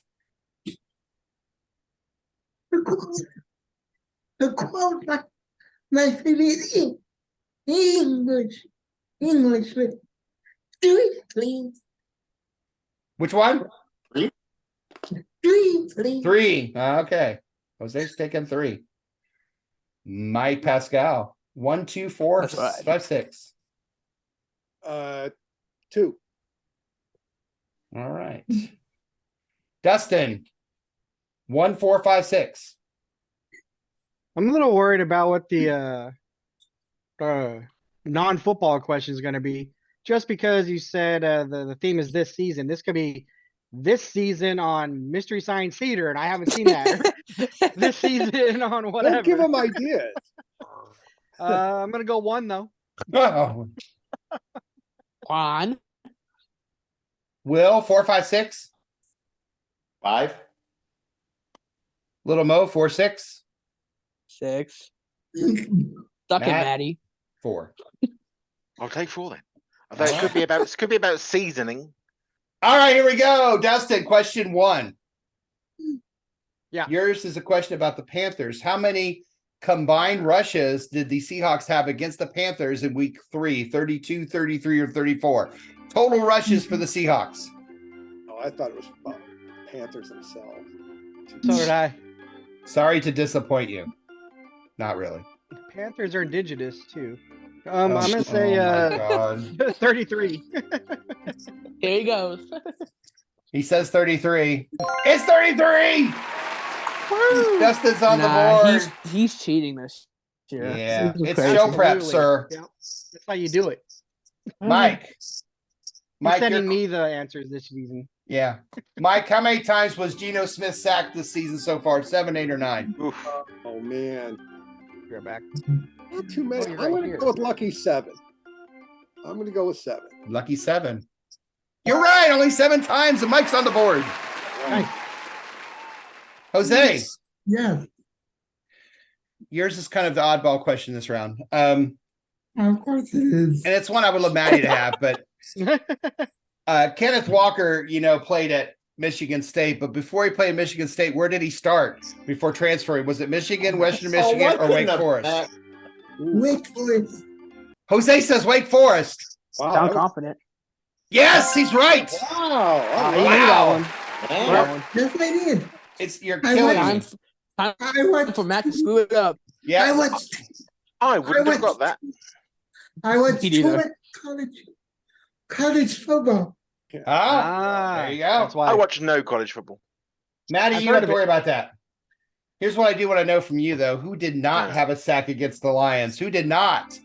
The quote, my favorite English. Do it, please. Which one? 3, please. 3. Okay. Jose's taking 3. Mike Pascal. 1, 2, 4, That's right. 5, 6. 2. All right. Dustin. 1, 4, 5, 6. I'm a little worried about what the non-football question is going to be. Just because you said the theme is this season, this could be this season on Mystery Science Theater, and I haven't seen that. This season on whatever. Don't give them ideas. I'm gonna go 1 though. Oh. Juan. Will, 4, 5, 6. 5. Little Mo, 4, 6. 6. Suck it, Matt? Maddie. 4. I'll take 4 then. Although it could be about seasoning. All right, here we go. Dustin, question 1. Yeah. Yours is a question about the Panthers. How many combined rushes did the Seahawks have against the Panthers in week 3? 32, 33, or 34? Total rushes for the Seahawks. Oh, I thought it was about Panthers themselves. So did I. Sorry to disappoint you. Not really. Panthers are indigenous too. I'm gonna say oh my God. 33. Here he goes. He says 33. It's 33! Dustin's on the board. He's cheating this year. Yeah, This is it's crazy. show prep, Absolutely. sir. Yeah. That's how you do it. Mike. He's Mike, sending you're- me the answers this season. Yeah. Mike, how many times was Geno Smith sacked this season so far? 7, 8, or 9? Oof. Oh man, You're back. not too many. Oh, you're I'm right gonna here. go with lucky 7. I'm gonna go with 7. Lucky 7. You're right. Only 7 times. And Mike's on the board. Nice. Jose, Yeah, yours is kind of the oddball question this round. of course it is. And it's one I would love Maddie to have, but Kenneth Walker, played at Michigan State, but before he played at Michigan State, where did he start before transferring? Was it Michigan, Western Michigan, or Wake Forest? Wake Forest. Jose says Wake Forest. Wow, Sound that was- confident. Yes, he's right. wow. all You knew right. that one. Man. That one. Yes, I did. You're I killing went- me. Time I watched. for Matt to screw it up. I Yeah. watched. I wouldn't have went- got that. I watched Me too neither. much college football. Oh, there you go. That's why. I watch no college football. Maddie, I've you heard don't have of to it. worry about that. Here's what I do want to know from you, though. Who did not have a sack against the Lions? Who did not?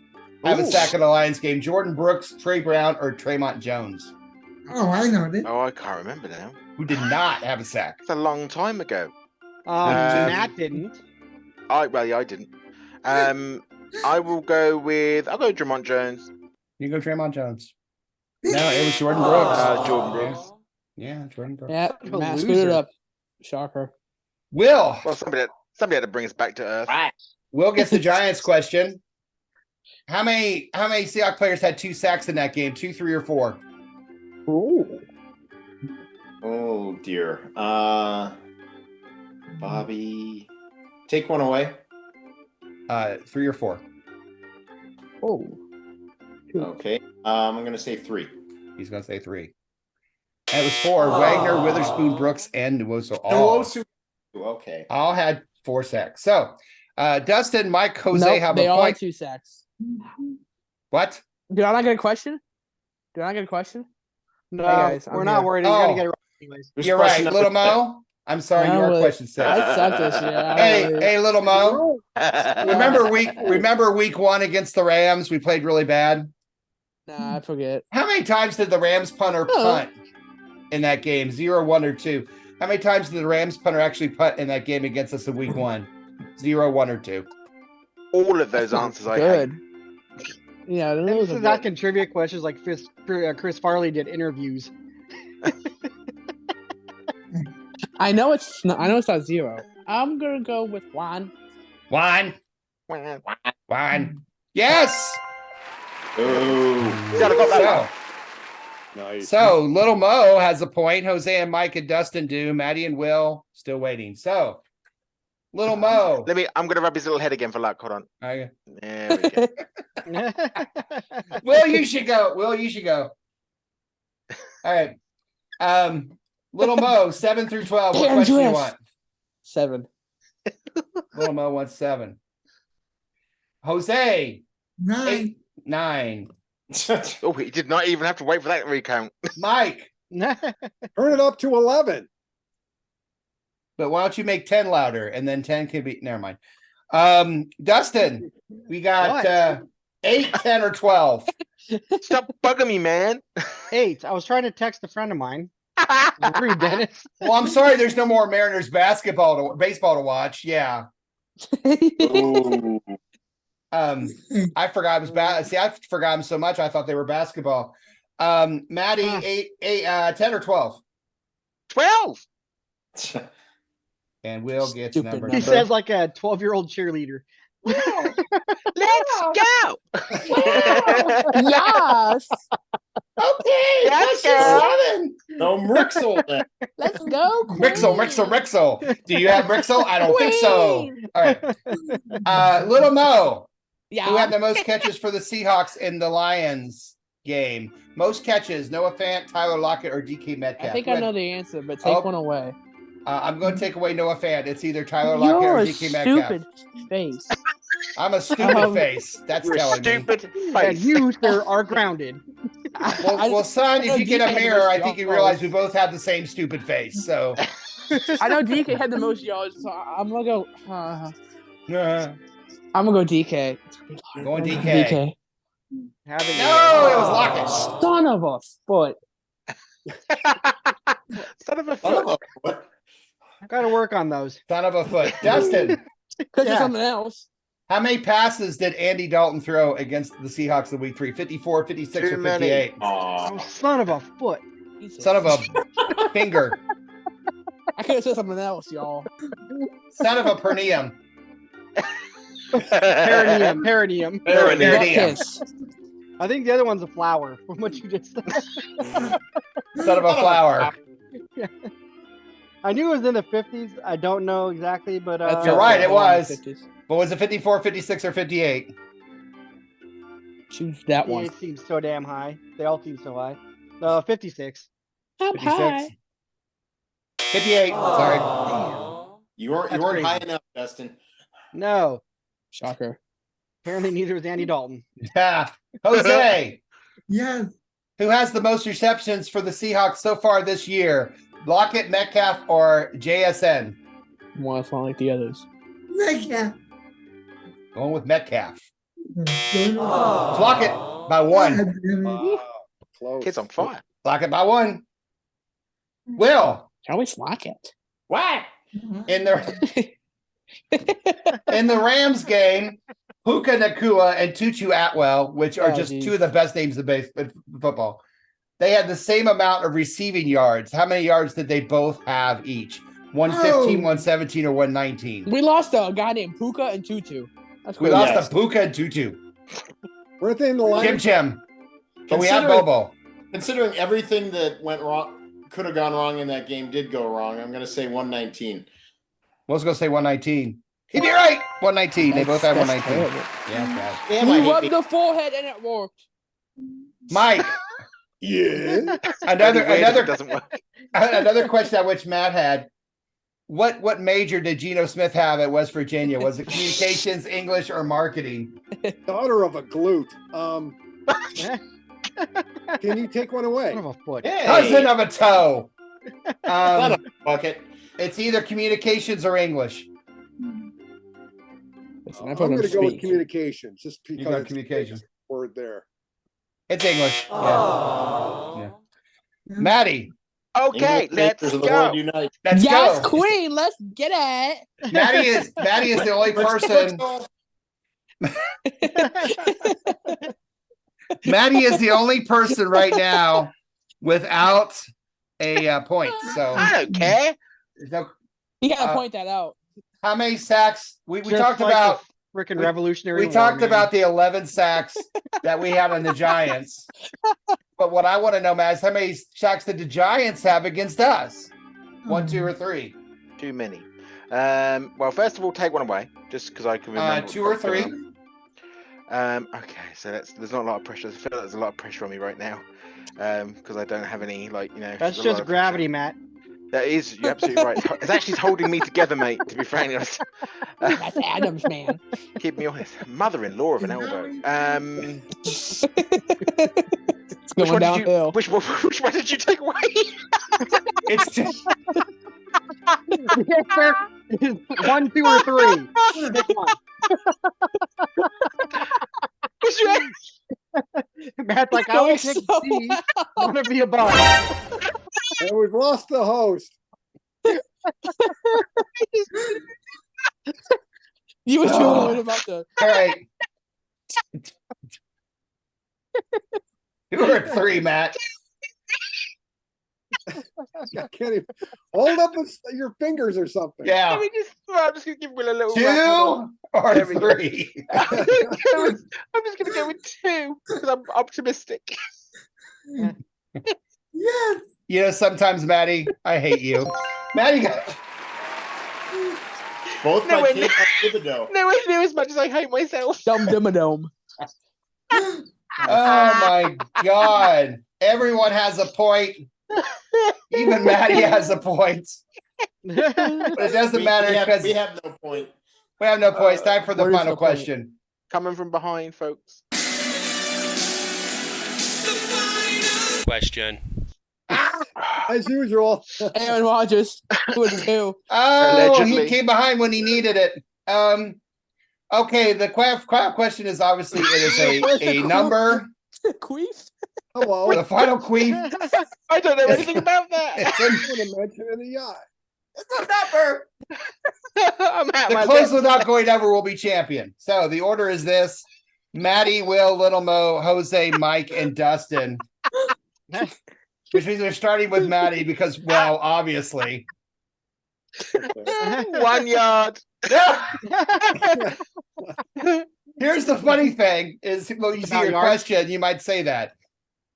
have a sack in the Lions game? Jordan Brooks, Trey Brown, or Tremont Jones? Oh, I know this. Oh, I can't remember now. Who did not have a sack? It's a long time ago. Matt didn't. I didn't. I'll go Tremont Jones. You go Tremont Jones. No, it was Jordan Brooks. Jordan Brooks. Yeah, Jordan Brooks. Yeah, Matt screwed it up. Shocker. Will. Well, somebody had to bring us back to earth. Right. Will gets the Giants question. How many Seahawks players had 2 sacks in that game? 2, 3, or 4? Ooh. Oh dear. Bobby, take one away. 3 or 4. Oh. Okay. I'm gonna say 3. He's gonna say 3. And it was 4. Wagner, Witherspoon, Brooks, and Nwosu. Okay. All had 4 sacks. So Dustin, Mike, Jose Nope, have they a all had point. 2 sacks. What? Did I not get a question? No, Guys, we're not worried. He's gonna get it right anyways. You're right, Little Mo. I'm sorry, you are question 6. I sucked this year. Hey, Little Mo. Remember week 1 against the Rams? We played really bad. Nah, I forget. How many times did the Rams punter punt in that game? 0, 1, or 2. How many times did the Rams punter actually punt in that game against us in week 1? 0, 1, or 2. All of those answers I hate. Yeah, This is asking trivia questions like Chris Farley did interviews. I know it's not 0. I'm gonna go with 1. 1. Yes. Oh. Nice. So Little Mo has a point. Jose and Mike and Dustin do. Maddie and Will still waiting. So Little Mo. I'm gonna rub his little head again for luck. Hold on. Okay. There we go. Will, you should go. All right. Little Mo, 7 through 12. What question do you want? 7. Little Mo wants 7. Jose. 9. 9. Oh, he did not even have to wait for that recount. Mike. Turn it up to 11. But why don't you make 10 louder, and then 10 can be. Never mind. Dustin, we got 8, 10, or 12. Stop bugging me, man. 8. I was trying to text a friend of mine. Rude, Dennis. Well, I'm sorry. There's no more Mariners baseball to watch. Yeah. I forgot it was bad. See, I forgot them so much. I thought they were basketball. Maddie, 8, 10, or 12. 12. And Will gets number. He says like a 12-year-old cheerleader. Let's go. Yes. Okay. Yes, Question 7. No Mrixel then. Let's go. Mrixel. Do you have Mrixel? I don't think so. All right. Little Mo. Yeah. Who had the most catches for the Seahawks in the Lions game? Most catches, Noah Fant, Tyler Lockett, or DK Metcalf? I think I know the answer, but take one away. I'm going to take away Noah Fant. It's either Tyler Lockett or DK Metcalf. Stupid face. I'm a stupid face. That's telling stupid me. face. And you, sir, are grounded. Well, son, if you get a mirror, I think you realize we both have the same stupid face. So I know DK had the most yards, so I'm gonna go. I'm gonna go DK. Going DK. No, it was Lockett. Son of a foot. Son of a foot. Gotta work on those. Son of a foot. Dustin. Could do something else. How many passes did Andy Dalton throw against the Seahawks in week 3? 54, 56, or 58? Oh, son of a foot. Son of a finger. I could have said something else, y'all. Son of a perineum. Perineum. I think the other one's a flower from what you just said. Son of a flower. Yeah. I knew it was in the 50s. I don't know exactly, but you're right, it was. But was it 54, 56, or 58? Choose that one. It seems so damn high. They all seem so high. 56. Up 56. high. 58. Sorry. You weren't high enough, Dustin. No. Shocker. Apparently neither was Andy Dalton. Yeah. Jose. Yes. Who has the most receptions for the Seahawks so far this year? Lockett, Metcalf, or JSN? One like the others. Metcalf. Going with Metcalf. Clock it by 1. Close. Kid's on fire. Clock it by 1. Will. Can we flock it? What? In the Rams game, Puka Nakua and Tutu Atwell, which are just two of the best names in football, they had the same amount of receiving yards. How many yards did they both have each? 115, 117, or 119? We lost a guy named Puka and Tutu. We lost to Puka and Tutu. We're in the line. Chim. But we have Bobo. Considering everything that went wrong, could have gone wrong in that game, did go wrong, I'm going to say 119. Let's go say 119. He'd be right. 119. They both have 119. Yeah, Damn, we rubbed the forehead and it worked. Mike. Yeah. Another question on which Matt had. What major did Geno Smith have at West Virginia? Was it communications, English, or marketing? Daughter of a glute. Can you take one away? Son of a foot. Hey. Cousin of a toe. Son of a bucket. It's either communications or English. Listen, I'm going to go with communications, just You because got it's communications. the word there. It's English. Yeah. Maddie. Okay, let's English go. world unite. Let's Yes, go. Queen. Let's get it. Maddie is the only person. Maddie is the only person right now without a point. So I don't care. You gotta point that out. How many sacks? We Just talked like about. the freaking Revolutionary We War, talked man. about the 11 sacks that we had on the Giants. But what I want to know, Matt, is how many sacks did the Giants have against us? 1, 2, or 3? Too many. Well, first of all, take one away, just because I can remember. 2 or 3? Okay, so there's not a lot of pressure. I feel like there's a lot of pressure on me right now, because I don't have any, That's there's a lot just of gravity, pressure. Matt. That is, you're absolutely right. It's actually holding me together, mate. To be frankly honest. That's Adams, man. Keep me honest. Mother-in-law of an elbow. It's Which going one downhill. which one did you take away? It's just, The answer is 1, 2, or 3. Pick one. What's your answer? Matt's like, I always pick So D, none of the above. And we've lost the host. You were too worried about the. all right. 2 or 3, Matt. I can't even hold up your fingers or something. Yeah. I'm just gonna give Will a little 2 or There we go. 3? I'm just gonna go with 2 because I'm optimistic. Yes. You know, sometimes, Maddie, I hate you. Maddie got. Both No, my wait, kids have Thibodeau. Nowhere near as much as I hate myself. Dum dum a dome. Oh my God. Everyone has a point. Even Maddie has a point. But it doesn't matter because we have no point. we have no points. Time for the What is final the point? question. Coming from behind, folks. Question. As usual. Aaron Rodgers with 2. Oh, Allegedly. he came behind when he needed it. Okay, the question is obviously it is a number. Queef? Hello. The final queen. I don't know anything about that. It's I'm going to mention in the yacht. a number. I'm out The my close depth. without going ever will be champion. So the order is this: Maddie, Will, Little Mo, Jose, Mike, and Dustin. Which means we're starting with Maddie because, well, obviously. 1 yard. Here's the funny thing: is when you see About your yards? question, you might say that.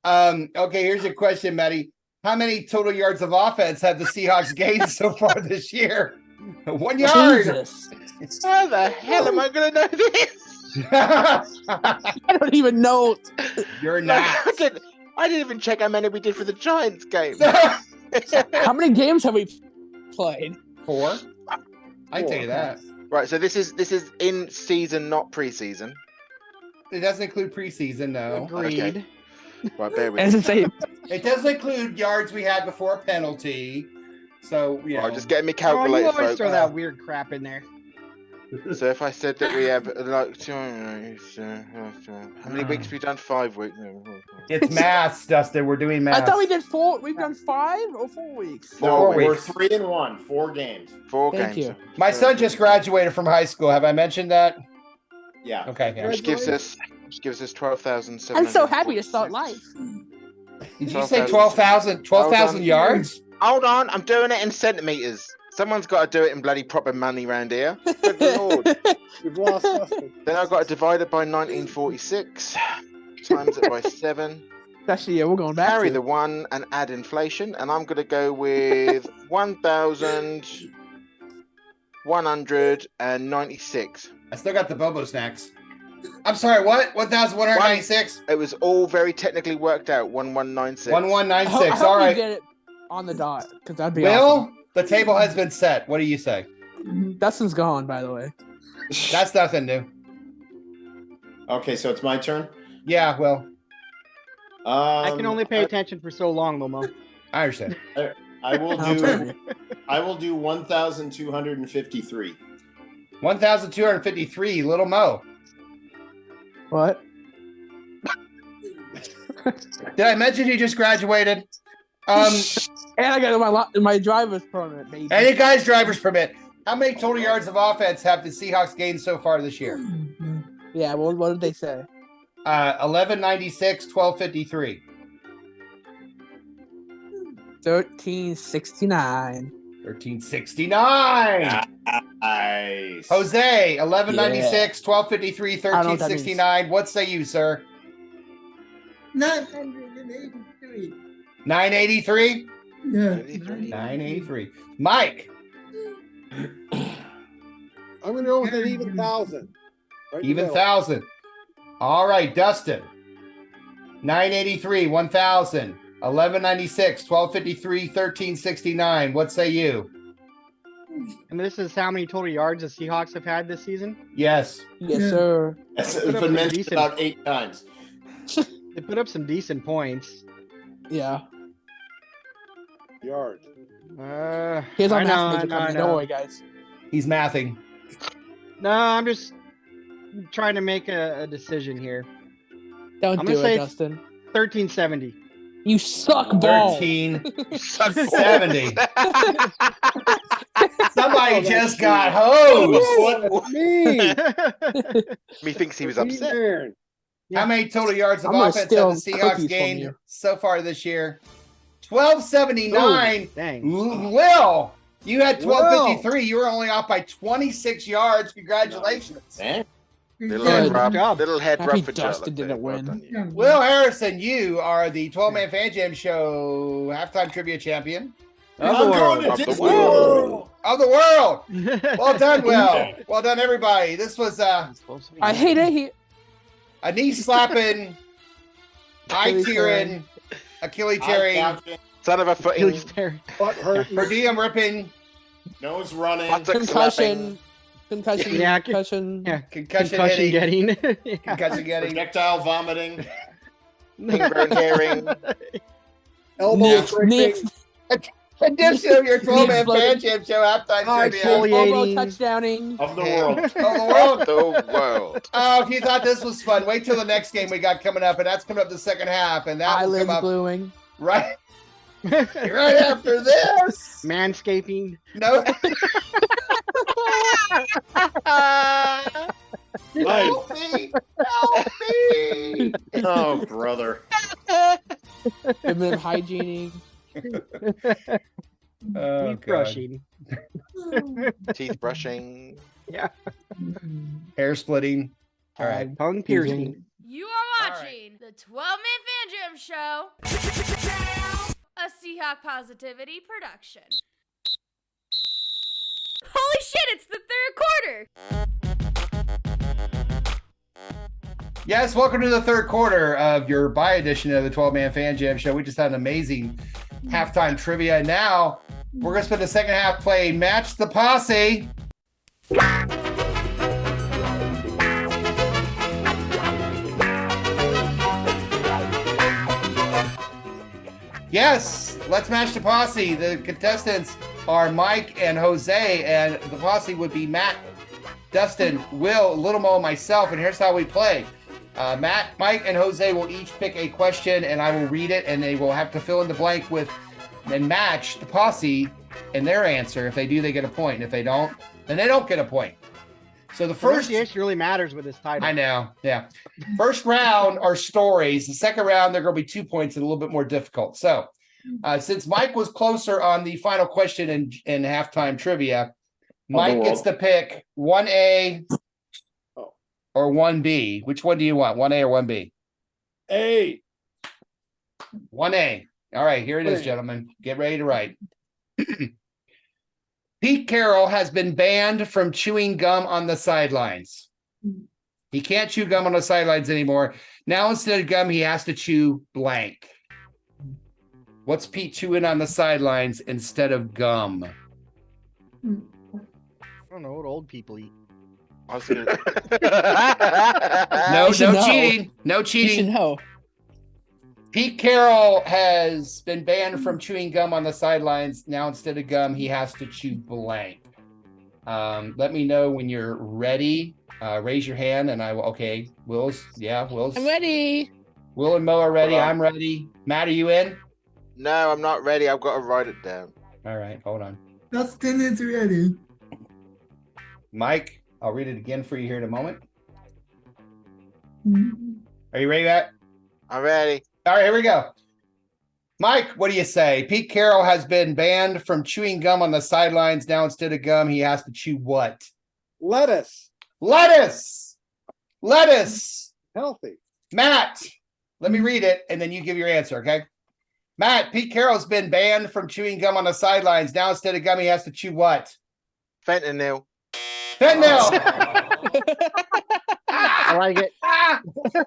Okay, here's your question, Maddie. How many total yards of offense have the Seahawks gained so far this year? 1 yard. Jesus. How the hell am I going to know this? I don't even know. You're Like, not. I didn't even check how many we did for the Giants game. How many games have we played? 4. I tell you that. Right, so this is in season, not preseason. It doesn't include preseason, no. Agreed. Okay. Right, bear with As me. I say, It does include yards we had before a penalty. So, you know. Right, just getting me Oh, you calculated, always folks. throw that weird crap in there. So if I said that we have like how many weeks have we done? 5 weeks. It's maths, Dustin. We're doing maths. I thought we did 4. We've done 5 or 4 weeks. No, 4 we're weeks. 3-1. 4 games. 4 Thank games. you. My son just graduated from high school. Have I mentioned that? Yeah. Okay. Yeah. Which gives us 12,700. I'm so happy to start life. Did you say 12,000 yards? Hold on, I'm doing it in centimeters. Someone's got to do it in bloody proper money round here. Good lord. We've lost Dustin. Then I've got to divide it by 1946, times it by 7, Actually, yeah, we're going back. carry to the 1 and add inflation, and I'm going to go with 1,196. I still got the Bobo snacks. I'm sorry, what? 1,196? It was all very technically worked out. 1196. 1196. I hope All you right. get it on the dot, because that'd be Will, awesome. the table has been set. What do you say? Dustin's gone, by the way. That's nothing new. Okay, so it's my turn. Yeah, well, I can only pay attention for so long, Momo. I understand. I will I'll tell do. you. I will do 1,253. 1,253, Little Mo. What? Did I mention you just graduated? And I got my driver's permit, baby. And you guys' driver's permit. How many total yards of offense have the Seahawks gained so far this year? Yeah, well, what did they say? 1196, 1253. 1369. 1369. Nice. Jose, 1196, 1253, I don't know what that 1369. What say you, sir? 983. 983? Yeah. 983. Mike, I'm going to go with an even 1,000. Right in the even middle. 1,000. All right, Dustin. 983, 1,000. 1196, 1253, 1369. What say you? And this is how many total yards the Seahawks have had this season? Yes. Yes, Yeah. sir. It's Put up been a mentioned decent- about 8 times. They put up some decent points. Yeah. Yards. Here's our I math know, major coming. Don't worry, guys. He's mathing. No, I'm just trying to make a decision here. Don't I'm do gonna it, say- Dustin. 1370. You suck balls. 1370. Somebody just got hosed. Me. Methinks he was upset. Man. How many total yards of I'm gonna offense steal have the Seahawks cookies from gained you. so far this year? 1279. Ooh, dang. Will, you had 1253. You were only off by 26 yards. Congratulations. Eh? Little Good head rub. job. Little head Happy rub for Dustin Charlotte didn't there. win. Well done, you. Will Harrison, you are the 12-man Fan Jam Show halftime trivia champion I'm going to Of the Disney world. World. of the world. Well done, Will. Well done, everybody. This was I hate it. a knee slapping, eye Achilles tearing, Achilles Eye tearing, gouging, Son of a footing. Butt hurt. per diem ripping, nose running. Buttock Concussion. Concussion. Yeah, Concussion. Yeah. concussion Concussion hitting, getting. Yeah. concussion getting. Projectile vomiting. Finger hearing. Elbow Nick, scraping. Edition of your 12-man Floating. Fan Jam Show halftime Eye trivia. fully- Bobo Exfoliating. touchdowning. Of the world. Of the world. The world. Oh, if you thought this was fun, wait till the next game we got coming up, and that's coming up the second half, and that will Eyelids come up gluing. right after this. Manscaping. No, Nice. help me, help me. Oh, brother. Feminine hygiene. Oh, Teeth God. brushing. Teeth brushing. Hair splitting. All right. Tongue piercing. You are watching the 12-man Fan Jam Show, a Seahawk Positivity production. Holy shit, it's the third quarter! Yes, welcome to the third quarter of your buy edition of the 12-man Fan Jam Show. We just had an amazing halftime trivia. Now we're going to spend the second half playing Match the Posse. Yes, let's match the posse. The contestants are Mike and Jose, and the posse would be Matt Dustin, Will, Little Mo, and myself, and here's how we play. Matt, Mike, and Jose will each pick a question, and I will read it, and they will have to fill in the blank with and match the posse in their answer. If they do, they get a point. And if they don't, then they don't get a point. So the first issue really matters with this title. I know, yeah. First round are stories. The second round, they're going to be 2 points and a little bit more difficult. So since Mike was closer on the final question in halftime trivia, Mike gets to pick 1A or 1B. Which one do you want? 1A or 1B? A. 1A. All right, here it is, gentlemen. Get ready to write. Pete Carroll has been banned from chewing gum on the sidelines. He can't chew gum on the sidelines anymore. Now, instead of gum, he has to chew blank. What's Pete chewing on the sidelines instead of gum? I don't know what old people eat. I was gonna... No cheating. No cheating. You should know. Pete Carroll has been banned from chewing gum on the sidelines. Now, instead of gum, he has to chew blank. Let me know when you're ready. Raise your hand, and I will. Okay, Will's. I'm ready. Will and Mo are ready. I'm ready. Matt, are you in? No, I'm not ready. I've got to write it down. All right, hold on. Dustin is ready. Mike, I'll read it again for you here in a moment. Are you ready, Matt? I'm ready. All right, here we go. Mike, what do you say? Pete Carroll has been banned from chewing gum on the sidelines. Now, instead of gum, he has to chew what? Lettuce. Healthy. Matt, let me read it, and then you give your answer, okay? Matt, Pete Carroll's been banned from chewing gum on the sidelines. Now, instead of gum, he has to chew what? Fentanyl. I like it.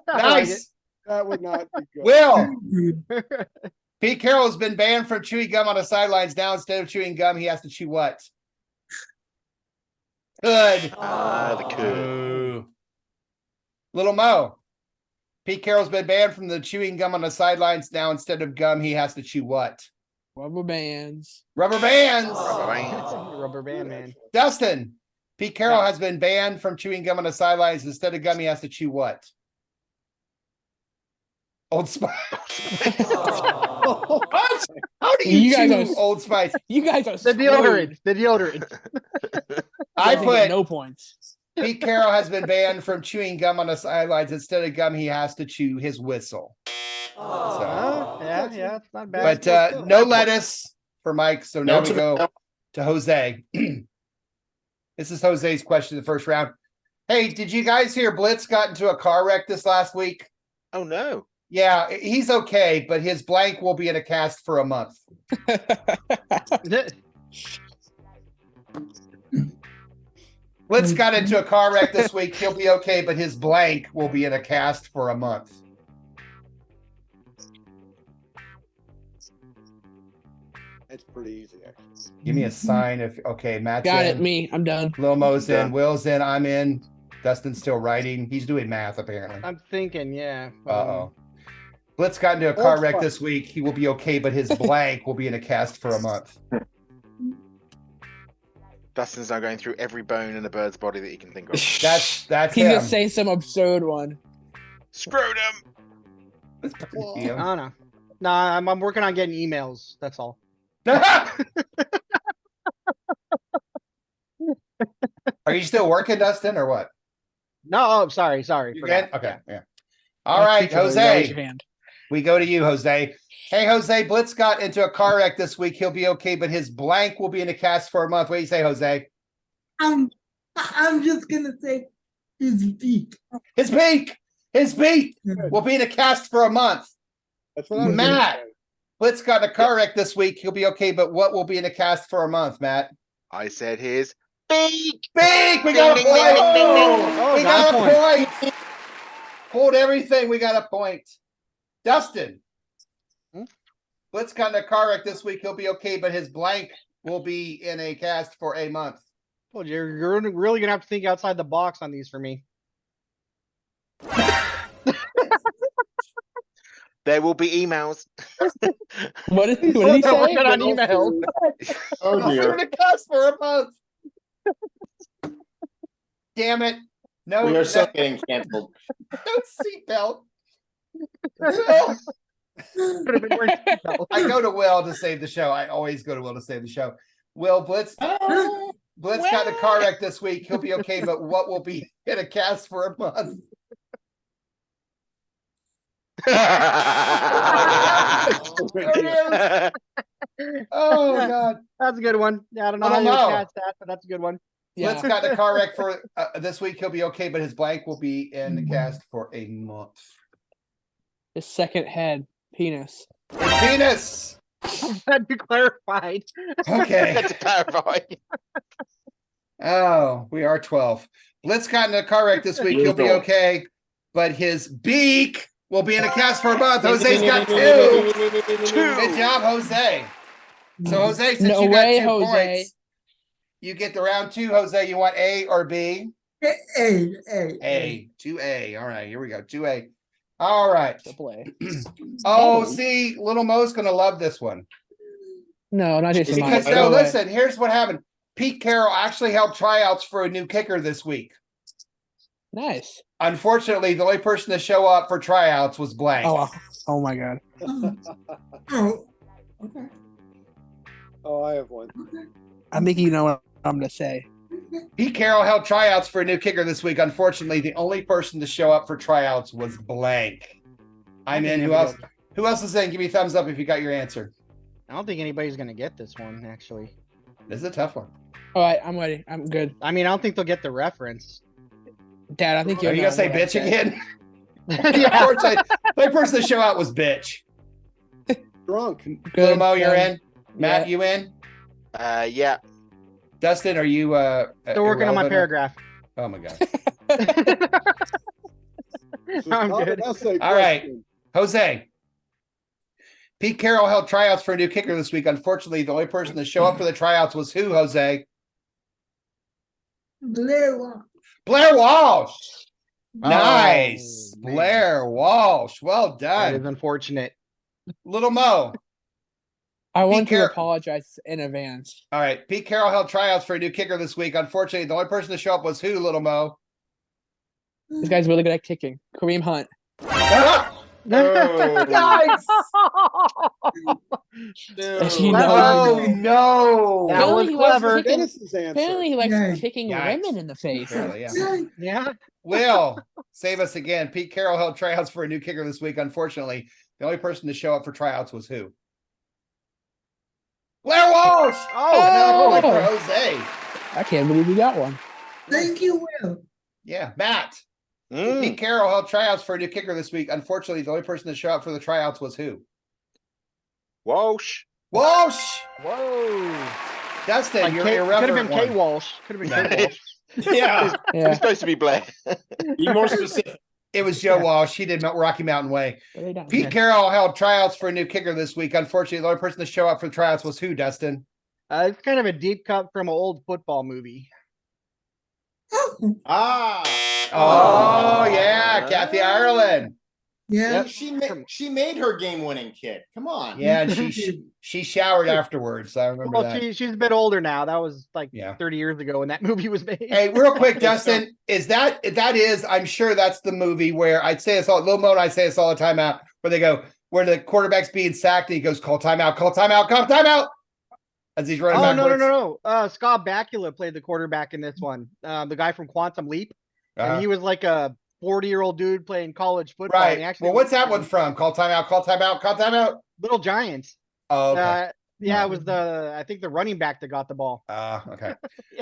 Nice. That would not be good. Will. Pete Carroll's been banned from chewing gum on the sidelines. Now, instead of chewing gum, he has to chew what? Good. The good. Little Mo. Pete Carroll's been banned from the chewing gum on the sidelines. Now, instead of gum, he has to chew what? Rubber bands. Rubber bands. Rubber band man. Dustin. Pete Carroll has been banned from chewing gum on the sidelines. Instead of gum, he has to chew what? Old Spice. What? How do you chew Old Spice? You guys are the deodorant. The deodorant. I put no points. Pete Carroll has been banned from chewing gum on the sidelines. Instead of gum, he has to chew his whistle. Yeah, it's not bad. But no lettuce for Mike. So now we go to Jose. This is Jose's question in the first round. Hey, did you guys hear Blitz got into a car wreck this last week? Oh, no. Yeah, he's okay, but his blank will be in a cast for a month. Blitz got into a car wreck this week. He'll be okay, but his blank will be in a cast for a month. It's pretty easy, actually. Give me a sign if okay, Matt's got in. it. Me, I'm done. Lil Mo's in. Will's in. I'm in. Dustin's still writing. He's doing math apparently. I'm thinking, yeah. Uh-oh. Blitz got into a car wreck this week. He will be okay, but his blank will be in a cast for a month. Dustin's now going through every bone in a bird's body that he can think of. That's He's him. gonna say some absurd one. Scrotum. Oh no. No, I'm working on getting emails. That's all. Are you still working, Dustin, or what? No, sorry. You good? Okay, yeah. All right, Jose. We go to you, Jose. Hey, Jose, Blitz got into a car wreck this week. He'll be okay, but his blank will be in a cast for a month. What do you say, Jose? I'm just gonna say his beak. His beak will be in a cast for a month. That's what I'm Matt. Blitz got in a car wreck this week. He'll be okay, but what will be in a cast for a month, Matt? I said his beak. We got a point. We got a point. Hold everything. We got a point. Dustin. Blitz got in a car wreck this week. He'll be okay, but his blank will be in a cast for a month. Well, you're really gonna have to think outside the box on these for me. There will be emails. What did he say? On emails. Oh dear. In a cast for a month. Damn it. No, We are so getting canceled. No seatbelt. Will. I go to Will to save the show. I always go to Will to save the show. Will, Blitz got in a car wreck this week. He'll be okay, but what will be in a cast for a month? Oh God, that's a good one. Yeah, I don't know how you catch that, but that's a good one. Blitz got in a car wreck for this week. He'll be okay, but his blank will be in the cast for a month. His second head, penis. Penis. That be clarified. Okay. That's clarified. Oh, we are 12. Blitz got in a car wreck this week. He'll be okay, but his beak will be in a cast for a month. Jose's got 2. Good job, Jose. So Jose, since you got 2 points, you get the round 2. Jose, you want A or B? A. 2A. All right, here we go. 2A. All right. Oh, see, little Mo's gonna love this one. No, not just because no. Listen, here's what happened. Pete Carroll actually held tryouts for a new kicker this week. Nice. Unfortunately, the only person to show up for tryouts was blank. Oh my God. Oh, I have one. I think you know what I'm gonna say. Pete Carroll held tryouts for a new kicker this week. Unfortunately, the only person to show up for tryouts was blank. I'm in. Who else? Who else is in? Give me a thumbs up if you got your answer. I don't think anybody's gonna get this one, actually. This is a tough one. All right, I'm ready. I'm good. I mean, I don't think they'll get the reference. Dad, I think you're gonna say bitch again. Unfortunately, the only person to show out was bitch. Drunk. Good. Mo, you're in. Matt, you in? Yeah. Dustin, are you still working on my paragraph? Oh my God. I'm good. All right. Jose. Pete Carroll held tryouts for a new kicker this week. Unfortunately, the only person to show up for the tryouts was who, Jose? Blair Walsh. Blair Walsh. Nice. Man. Blair Walsh. Well done. That is unfortunate. Little Mo. I want to apologize in advance. All right. Pete Carroll held tryouts for a new kicker this week. Unfortunately, the only person to show up was who, Little Mo? This guy's really good at kicking. Kareem Hunt. Nice. Oh no. That was clever. Apparently he likes kicking women in the face. Yeah. Will, save us again. Pete Carroll held tryouts for a new kicker this week. Unfortunately, the only person to show up for tryouts was who? Blair Walsh! Oh, no, for Jose. I can't believe you got one. Thank you, Will. Yeah, Matt. Pete Carroll held tryouts for a new kicker this week. Unfortunately, the only person to show up for the tryouts was who? Walsh. Walsh! Whoa. Dustin, like you're Could have irrelevant. been K Walsh. Could have been K Walsh. Yeah. It's supposed to be Blair. Be more specific. It was Joe Walsh. He did Rocky Mountain Way. Pete Carroll held tryouts for a new kicker this week. Unfortunately, the only person to show up for the tryouts was who, Dustin? It's kind of a deep cut from an old football movie. Ah. Oh, yeah. Kathy Ireland. Yeah. She made her game-winning kick. Come on. Yeah, and she showered afterwards. I remember that. She's a bit older now. That was like 30 years ago when that movie was made. Hey, real quick, Dustin, I'm sure that's the movie where I'd say this all, Lil Mo and I say this all the time out, where they go, where the quarterback's being sacked and he goes, call timeout, call timeout, call timeout. As he's running backwards. No. Scott Bakula played the quarterback in this one. The guy from Quantum Leap. And he was like a 40-year-old dude playing college football. Right. And actually what's that one from? Call timeout, call timeout, call timeout. Little Giants. Oh, okay. It was I think the running back that got the ball. Okay.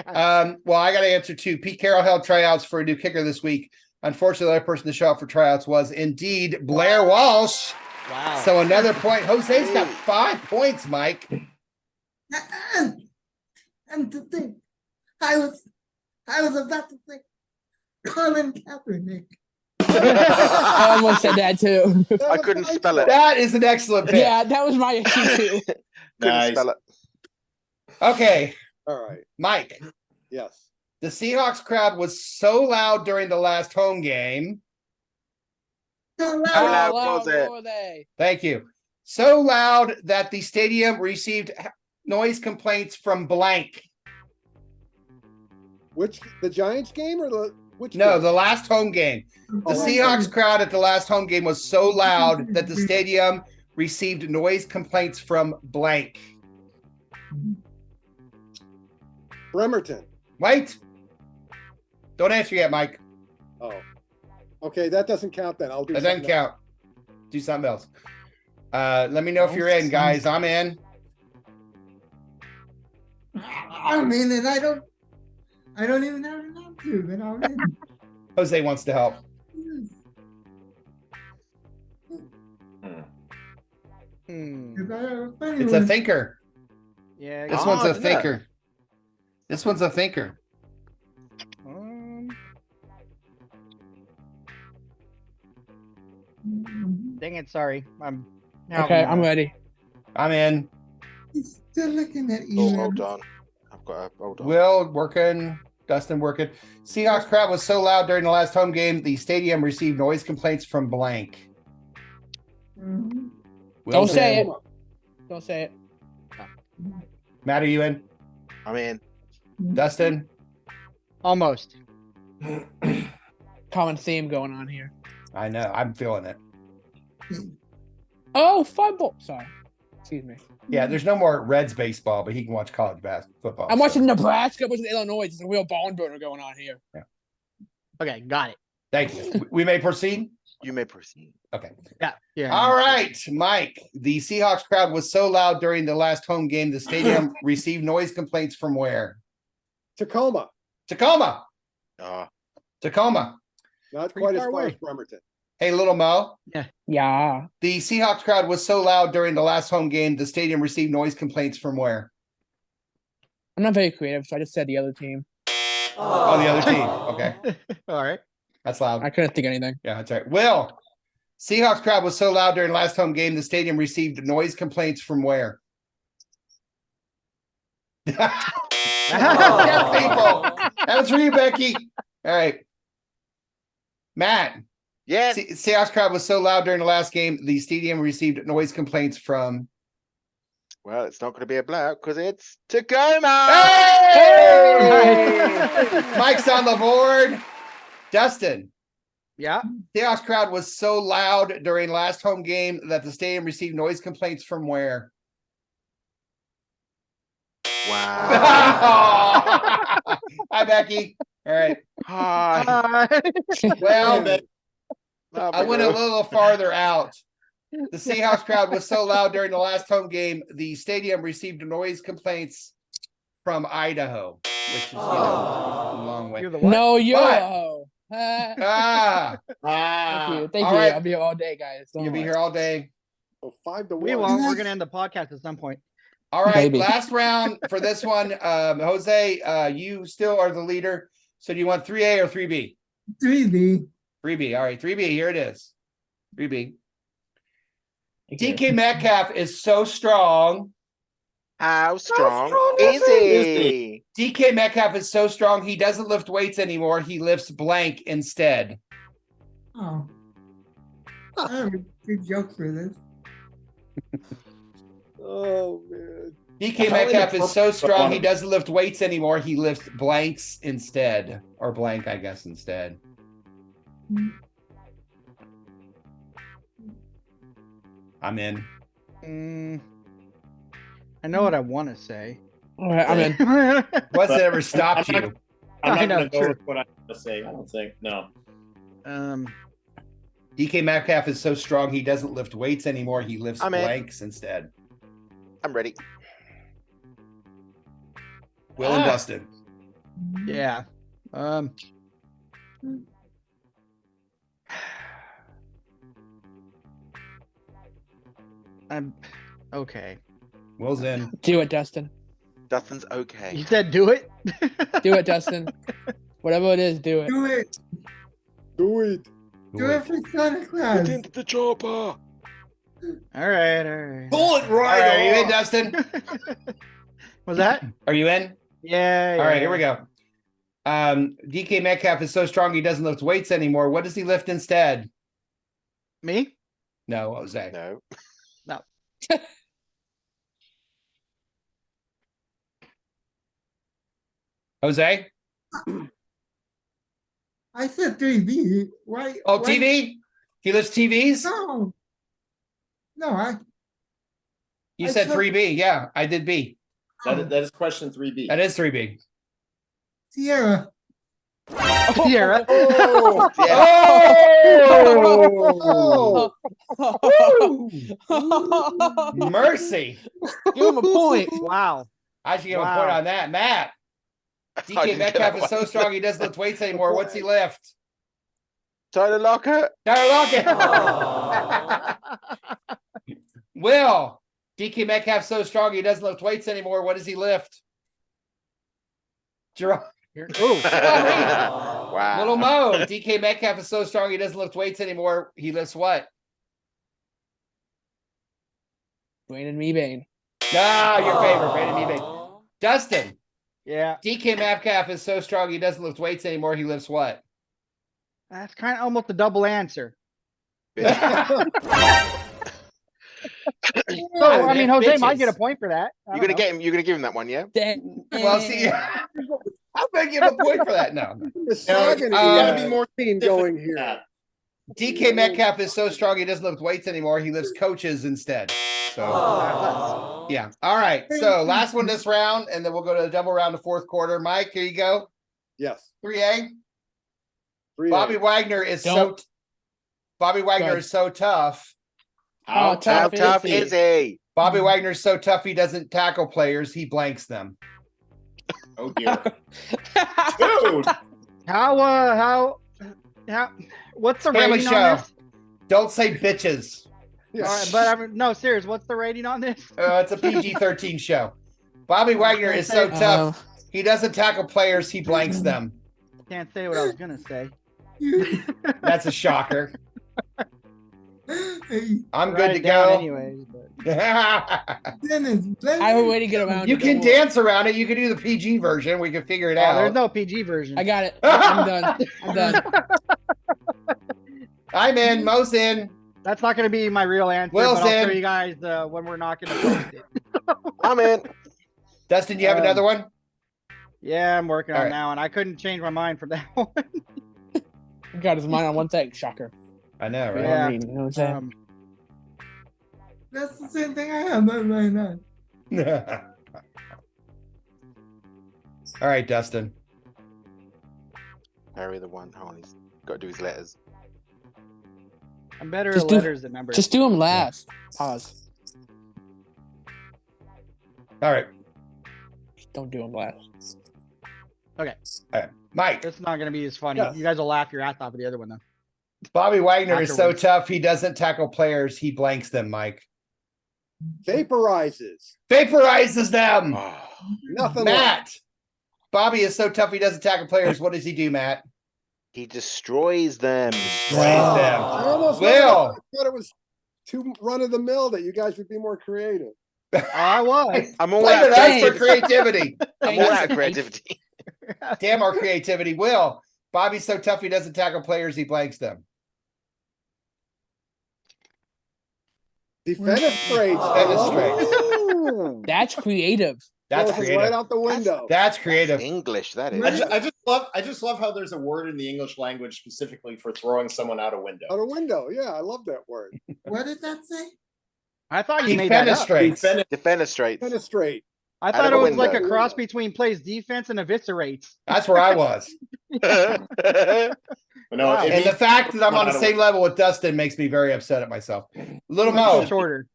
Well, I got to answer too. Pete Carroll held tryouts for a new kicker this week. Unfortunately, the other person to show up for tryouts was indeed Blair Walsh. Wow. So another point. Jose's got 5 points, Mike. And to think, I was about to say Colin Kaepernick. I almost said that too. I couldn't spell it. That is an excellent pick. Yeah, that was my issue too. Couldn't spell it. Okay. All right. Mike. Yes. The Seahawks crowd was so loud during the last home game. How loud was it? were they? Thank you. So loud that the stadium received noise complaints from blank. Which, the Giants game or which? No, game? the last home game. The Seahawks crowd at the last home game was so loud that the stadium received noise complaints from blank. Bremerton. Wait. Don't answer yet, Mike. Oh. Okay, that doesn't count then. I'll do That doesn't something else. count. Do something else. Let me know if you're in, guys. I'm in. I'm in, and I don't even have enough to, but I'm in. Jose wants to help. It's a thinker. Yeah. This one's a thinker. This one's a thinker. Dang it, sorry. I'm ready. I'm in. He's still looking at Oh, you. hold on. Hold on. Will working. Dustin working. Seahawks crowd was so loud during the last home game, the stadium received noise complaints from blank. Mhm. Don't say it. Don't say it. Matt, are you in? I'm in. Dustin? almost. Common theme going on here. I know. I'm feeling it. Oh, fumble. Sorry. Excuse me. Yeah, there's no more Reds baseball, but he can watch college football. I'm watching Nebraska versus Illinois. It's a real barn burner going on here. Yeah. Okay, got it. Thank you. We may proceed? You may proceed. Okay. Yeah. All right, Mike. The Seahawks crowd was so loud during the last home game, the stadium received noise complaints from where? Tacoma. Tacoma. Uh, Tacoma. Not Pretty quite as far far away. as Bremerton. Hey, little Mo. Yeah. The Seahawks crowd was so loud during the last home game, the stadium received noise complaints from where? I'm not very creative, so I just said the other team. Oh, the other team. Okay. All right. That's loud. I couldn't think of anything. Yeah, that's right. Will. Seahawks crowd was so loud during the last home game, the stadium received noise complaints from where? Yeah, people. That was for you, Becky. All right. Matt. yeah. Seahawks crowd was so loud during the last game, the stadium received noise complaints from. Well, it's not going to be a blowout because it's Tacoma. Hey! Mike's on the board. Dustin. Yeah. Seahawks crowd was so loud during last home game that the stadium received noise complaints from where? Wow. Hi, Becky. All right. Hi. Well, Love I you, went a Will. little farther out. The Seahawks crowd was so loud during the last home game, the stadium received noise complaints from Idaho, which is, a long way. You're the what? No, you're But- a hoe. Thank Ah, you. Thank all you. right. I'll be here all day, guys. Don't You'll be worry. here all day. So 5-1. We won't. We're gonna end the podcast at some point. All right, Maybe. last round for this one. Jose, you still are the leader. So do you want 3A or 3B? 3D. 3B. All right, 3B. Here it is. 3B. DK Metcalf is so strong. How strong, strong is is he? DK Metcalf is so strong, he doesn't lift weights anymore. He lifts blank instead. Oh. I have a good joke for this. Oh man. DK Metcalf is so strong, he doesn't lift weights anymore. He lifts blanks instead. Or blank, I guess, instead. I'm in. I know what I want to say. All right, I'm in. What's it ever stopped I'm you? I'm I not know, going to go true. with what I'm going to say. I don't think. No. DK Metcalf is so strong, he doesn't lift weights anymore. He lifts I'm in. blanks instead. I'm ready. Will and Dustin. Yeah. I'm okay. Will's in. Do it, Dustin. Dustin's okay. You said do it? Do it, Dustin. Whatever it is, do it. Do it. Do it. Do it for Santa Claus. Get into the chopper. All right. Pull it right. Are you in, Dustin? Was that? Are you in? Yeah. All right, here we go. DK Metcalf is so strong he doesn't lift weights anymore. What does he lift instead? Me? No, Jose. No. No. Jose? I said 3B. Why? Oh, why? TV? He lifts TVs? No. You I said took- 3B. Yeah, I did B. That is question 3B. That is 3B. Sierra. Sierra. Oh, yeah. Oh! Mercy. Give him a point. Wow. I should give him a point on that. Matt. I DK didn't get Metcalf that is so one. strong he doesn't lift weights anymore. What's he lift? Tyler Lockett. Tyler Lockett. Will. DK Metcalf so strong he doesn't lift weights anymore. What does he lift? Jerome. Ooh. Wow. Little Mo. DK Metcalf is so strong he doesn't lift weights anymore. He lifts what? Dwayne and Mebane. No, your favorite, Brandon Mebane. Dustin. Yeah. DK Metcalf is so strong he doesn't lift weights anymore. He lifts what? That's kind of almost a double answer. So, I mean, Jose might get a point for that. You're gonna get him. You're gonna give him that one, yeah? Well, see, I'm gonna give a point for that. No, There's gotta be more team going here. DK Metcalf is so strong he doesn't lift weights anymore. He lifts coaches instead. So, yeah. All right. So last one this round, and then we'll go to the double round of fourth quarter. Mike, here you go. Yes. 3A. 3A. Bobby Wagner is Bobby Wagner is so tough. How tough is he? Bobby Wagner is so tough he doesn't tackle players. He blanks them. Oh dear. Dude. How what's the Family rating show. on this? Don't say bitches. All right, but I mean, no, serious. What's the rating on this? It's a PG-13 show. Bobby Wagner is so tough. He doesn't tackle players. He blanks them. Can't say what I was gonna say. That's a shocker. I'm Write good it to down go. anyways. But... I have a way to get around You it. can Don't worry. dance around it. You can do the PG version. We can figure it Oh, out. there's no PG version. I got it. I'm done. I'm done. I'm in. Mo's in. That's not going to be my real answer, Will's but I'll show in. you guys when we're not going to post it. I'm in. Dustin, you have another one? Yeah, I'm working All on right. that one. I couldn't change my mind from that one. He got his mind on one thing. Shocker. I know, right? Yeah. You know what I'm saying? That's the same thing I have on my mind. All right, Dustin. Harry the one. Hold on, he's got to do his letters. I'm better Just at do- letters than numbers. Just do him last. Pause. All right. Don't do him last. Okay. All right. Mike. This is not going to be as funny. Yeah. You guys will laugh your ass off at the other one, though. Bobby Wagner is so Afterwards. tough he doesn't tackle players. He blanks them, Mike. Vaporizes. Vaporizes them. Oh, Nothing left. Matt. Bobby is so tough he doesn't tackle players. What does he do, Matt? he destroys them. Praise them. I almost Will. thought it was too run of the mill that you guys would be more creative. I was. I'm all Blame out it of us for creativity. creativity. I'm all out of creativity. Damn our creativity. Will. Bobby's so tough he doesn't tackle players. He blanks them. Defenestrates. Defenestrates. That's creative. That's Goes creative. right out the window. That's creative. English, that is. I just love how there's a word in the English language specifically for throwing someone out a window. Out a window. Yeah, I love that word. What did that say? I thought you made that up. Defenestrates. Defenestrate. Fenestrate. I Out thought of it a was like a window. cross between plays defense and eviscerates. That's where I was. But no, Wow. it And the means- fact that I'm on the Out of same level with Dustin makes me very upset at myself. Little Mo. Shorter.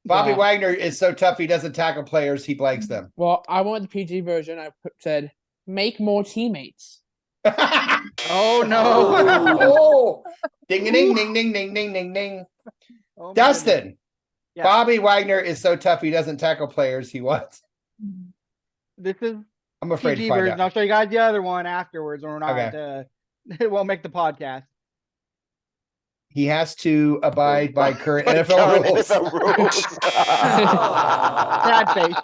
Bobby Yeah. Wagner is so tough he doesn't tackle players. He blanks them. Well, I wanted the PG version. I said, make more teammates. Oh no. Oh, ding ding ding ding ding ding ding ding. Oh, my Dustin. goodness. Yeah. Bobby Wagner is so tough he doesn't tackle players. He what? This is I'm afraid PG to find version. out. I'll show you guys the other one afterwards when we're not. Okay. It won't make the podcast. He has to abide by current By NFL current rules. NFL rules. Sad face.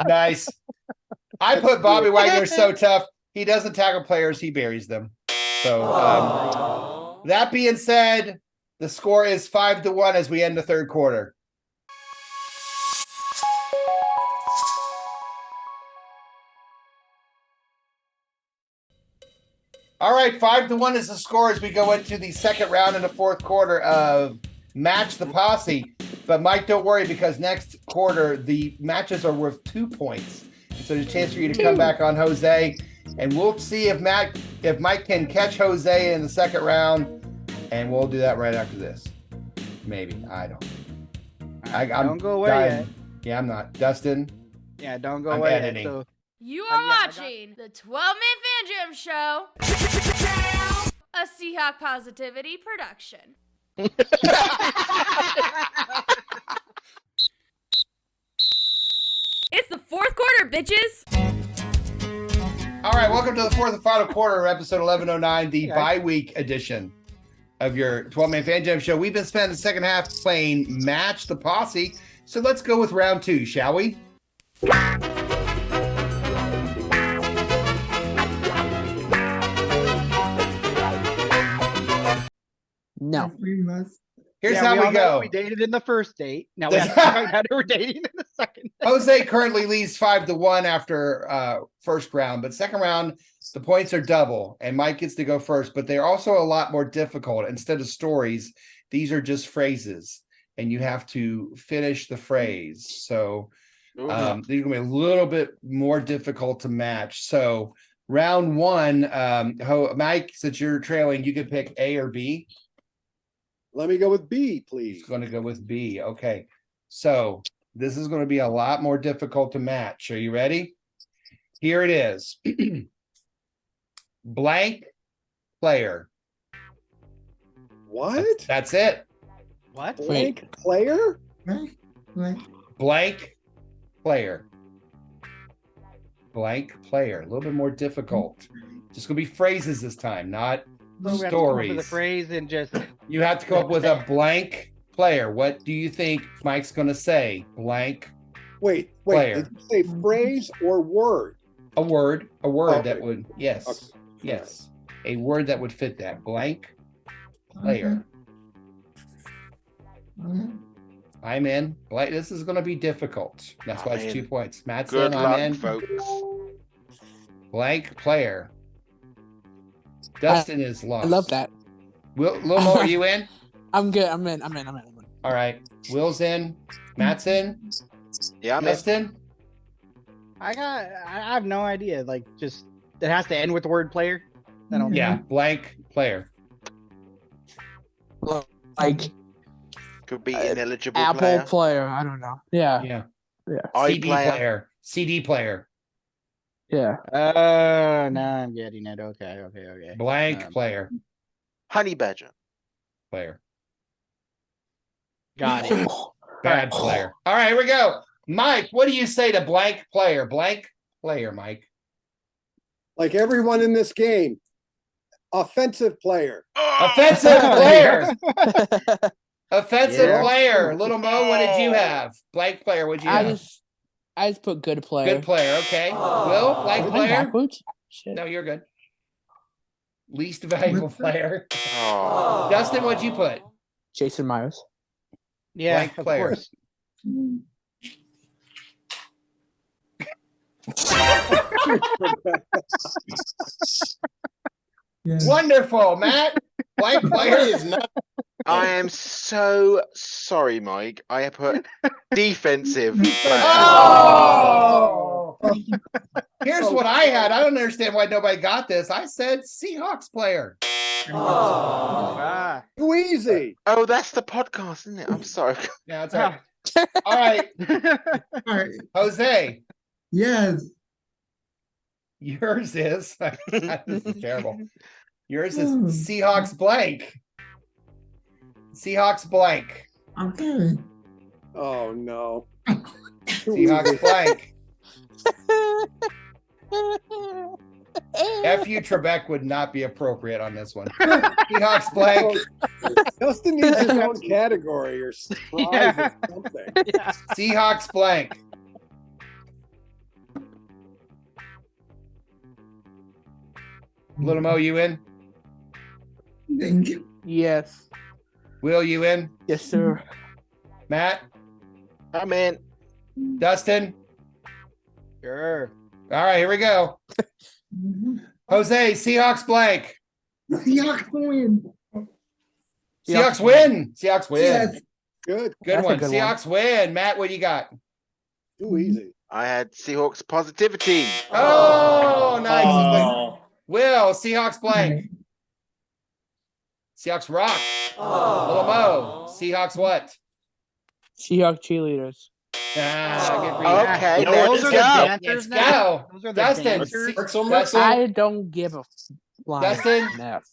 Nice. I put Bobby Wagner so tough he doesn't tackle players. He buries them. So that being said, the score is 5-1 as we end the third quarter. All right, 5-1 is the score as we go into the second round in the fourth quarter of Match the Posse. But Mike, don't worry, because next quarter the matches are worth 2 points. So there's a chance for you to come back on Jose, and we'll see if Mike can catch Jose in the second round, and we'll do that right after this. Maybe. I don't. Don't go away yet. Yeah, I'm not. Dustin? Yeah, don't go I'm away editing. yet. So, You are watching the 12-Man Fan Jam Show, a Seahawk Positivity production. It's the fourth quarter, bitches. All right, welcome to the fourth and final quarter of episode 1109, the bye week edition of your 12-Man Fan Jam Show. We've been spending the second half playing Match the Posse, so let's go with round 2, shall we? No. We must. Here's yeah, how we all know go. We dated in the first date. Now we have to find out who we're dating in the second. Jose currently leads 5-1 after first round, but second round, the points are double, and Mike gets to go first, but they're also a lot more difficult. Instead of stories, these are just phrases, and you have to finish the phrase. So these are going to be a little bit more difficult to match. So round 1, Mike, since you're trailing, you can pick A or B. Let me go with B, please. He's going to go with B. Okay. So this is going to be a lot more difficult to match. Are you ready? Here it is. Blank player. What? That's it. What? Blank player? Blank player. Blank player. A little bit more difficult. Just going to be phrases this time, not So we have to come up with stories. a phrase and just. You have to come up with a blank player. What do you think Mike's going to say? Blank Wait. player. Did you say phrase or word? A word Okay. that would, yes, Okay. yes. A word that would fit that. Blank player. I'm in. Blank. This is going to be difficult. That's why it's 2 points. Matt's Good in. luck, I'm in. folks. Blank player. Dustin is lost. I love that. Lil Mo, are you in? I'm good. I'm in. All right. Will's in. Matt's in. Yeah, I'm in. Dustin? I have no idea. Like, just it has to end with the word player. I don't. Yeah. Blank player. Like Could be ineligible Apple player. player. I don't know. Yeah. Yeah. iPlayer. player. CD player. Yeah. Now I'm getting it. Okay. Blank player. Honey badger. Player. Got it. Bad player. All right, here we go. Mike, what do you say to blank player? Blank player, Mike. Like everyone in this game. Offensive player. Offensive player. Offensive Yeah. player. Little Mo, what did you have? Blank player, what'd you have? I just put good player. Good player, okay. Will, blank Am I player? backwards? Shit. No, you're good. Least valuable player. Oh. Dustin, what'd you put? Jason Myers. Yeah, Blank of player. course. Wonderful, Matt. Blank player is not. I am so sorry, Mike. I put defensive player. Oh! Here's what I had. I don't understand why nobody got this. I said Seahawks player. Ah. Too easy. Oh, that's the podcast, isn't it? I'm sorry. Yeah, that's all right. All right, All right. Jose. Yes. Yours is this is terrible. Yours is Seahawks blank. Seahawks blank. Okay. Oh no. Seahawks blank. F.U. Trebek would not be appropriate on this one. Seahawks blank. Dustin needs his own category or prize or something. Yeah. Seahawks blank. Little Mo, you in? Thank you. Yes. Will, you in? Yes, sir. Matt? I'm in. Dustin? Sure. All right, here we go. Jose, Seahawks blank. Seahawks win. Seahawks win. Seahawks win. Yes. Good. Good That's a one. good one. Seahawks win. Matt, what do you got? Too easy. I had Seahawks positivity. Oh, nice. Oh. Will, Seahawks blank. Seahawks rock. Little Mo, Seahawks what? Seahawk cheerleaders. Good for you. Okay, You know what let's this go. is? Let's go. Those are the Dustin. dancers. Dustin, I don't give a flying Dustin? F.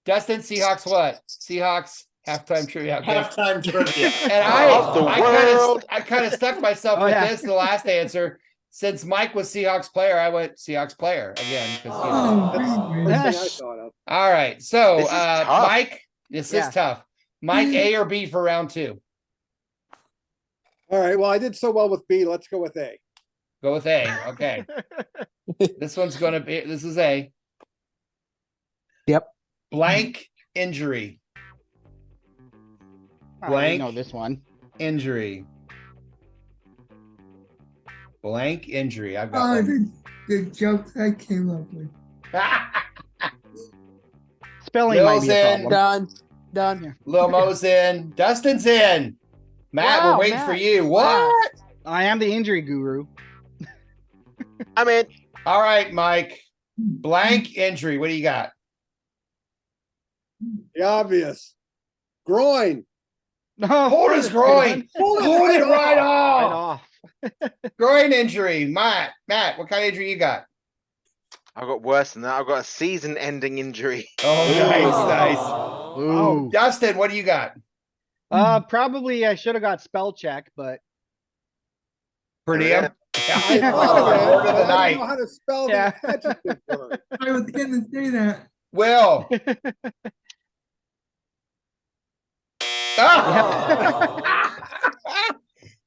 Dustin, Seahawks what? Seahawks halftime trivia. Okay. Halftime trivia. And Of the world. I kind of stuck myself Oh, with yeah. this, the last answer. Since Mike was Seahawks player, I went Seahawks player again. 'Cause, you know. Oh, First man. thing I thought of. All right. So, This is tough. Mike, this Yeah. is tough. Mike, A or B for round 2? All right. Well, I did so well with B. Let's go with A. Go with A. Okay. This one's going to be, this is A. Yep. Blank injury. I Blank. know this one. Injury. Blank injury. I've got Oh, one. the jokes I came up with. Spelling might Will's be a in. problem. Done. Lil Mo's in. Dustin's in. Matt, Wow, we're waiting Matt. for you. Wow. What? I am the injury guru. I'm in. All right, Mike. Blank injury. What do you got? The obvious. Groin. No, Hold his groin. Hold it right Right off. off. Groin injury. Matt, what kind of injury you got? I've got worse than that. I've got a season-ending injury. Oh, nice. Ooh. Dustin, what do you got? Probably I should have got spell check, but Per diem? I Yeah. thought of it, Word of the but I didn't know night. how to spell Yeah. the adjective word. I was gonna say that. Will. Ah!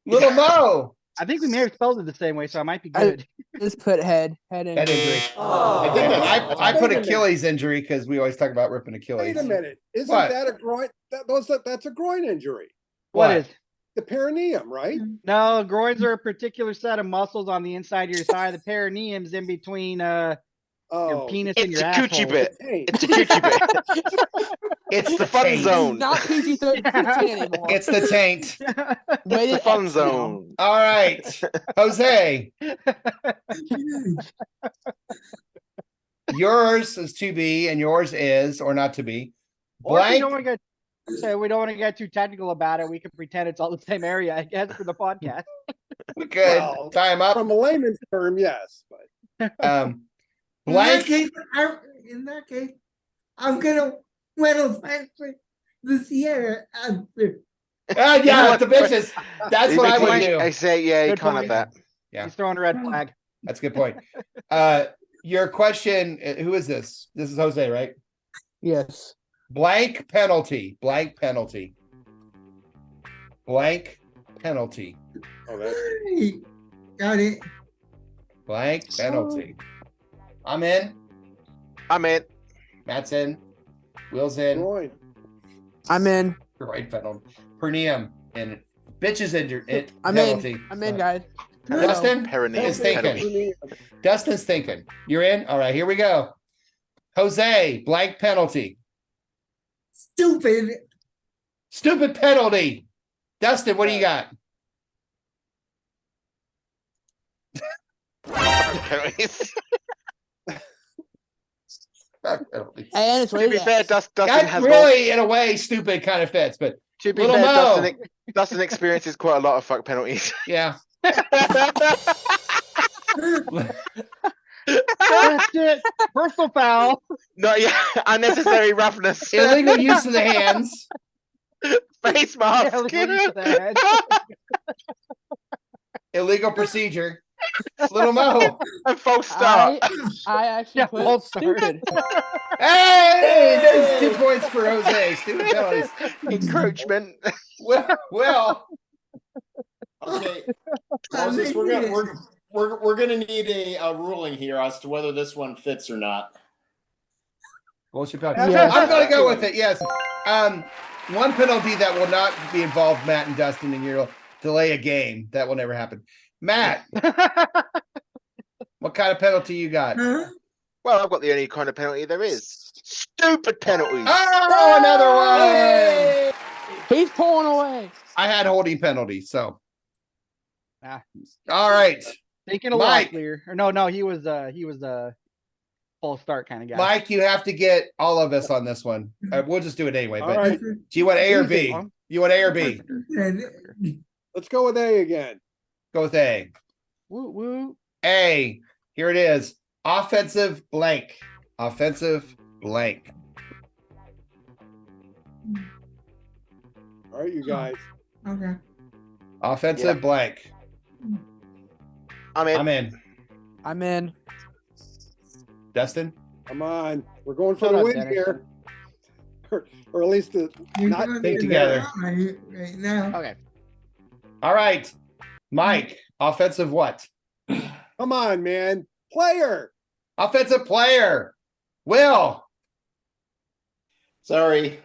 Little Mo. I think we may have spelled it the same way, so I might be good. Just put head Head injury. injury. I think that's I put Wait a minute. Achilles injury because we always talk about ripping Achilles. Wait a minute. Isn't What? that a groin? That's a groin injury. What is? The perineum, right? No, groins are a particular set of muscles on the inside of your thigh. The perineum's in between your Oh, penis and It's your a asshole. coochie bit. hey, It's a coochie bit. It's the fun taint. zone. Not PG-13 anymore. It's the taint. It's the fun zone. All right. Jose, yours is to be and yours is or not to be. Or if we Blank. don't want to we don't want to get too technical about it. We can pretend it's all the same area, I guess, for the podcast. We could Well, time up. from a layman's term, yes, but Blank. In that case, I'm gonna win the Sierra answer. Yeah, the bitches. That's what I would do. I say, yeah, you Good can't have point. that. Yeah. He's throwing a red flag. That's a good point. Your question, who is this? This is Jose, right? Yes. Blank penalty. Blank penalty. Blank penalty. oh, that's Hey, got it. Blank penalty. I'm in. I'm in. Matt's in. Will's in. groin. I'm in. Right penalty. Pernium and bitches injured. I'm penalty. in. I'm in, guys. Dustin Perineum is thinking. penalty. Dustin's thinking. You're in. All right, here we go. Jose, blank penalty. Stupid. Stupid penalty. Dustin, what do you got? Penalties. Penalty. And it's To be rated fair, X. Dustin That has really, in a way, stupid kind of fits, but to be Little fair, Mo. Dustin experiences quite a lot of fuck penalties. yeah. That's it. Personal foul. No, yeah, unnecessary roughness. Illegal use of the hands. Face mask. Yeah, look at that. Illegal procedure. Little Mo. And false start. I actually Yeah, put false start. stupid. Hey, there's 2 points for Jose. Stupid penalties. Encroachment. Well, Okay, Moses, we're gonna need a ruling here as to whether this one fits or not. bullshit penalty. Yeah. I'm gonna go with it. Yes. One penalty that will not be involved, Matt and Dustin, in your delay a game. That will never happen. Matt, what kind of penalty you got? Huh? Well, I've got the only kind of penalty there is. Stupid penalties. Oh, another one. He's pulling away. I had holding penalty, so. Ah. All right. Taking a lot clear. Or no, he was full start kind of guy. Mike, you have to get all of us on this one. We'll just do it anyway. All But right. do you want A or B? You want A or B? Let's go with A again. Go with A. Woo woo. A. Here it is. Offensive blank. Offensive blank. All right, you guys. Okay. Offensive blank. I'm in. I'm in. I'm in. Dustin? Come on. We're going for Shut the up, win Dennis. here. Or at least the You're not doing think it together. right now. Okay. All right. Mike, offensive what? come on, man. Player. Offensive player. Will. Sorry.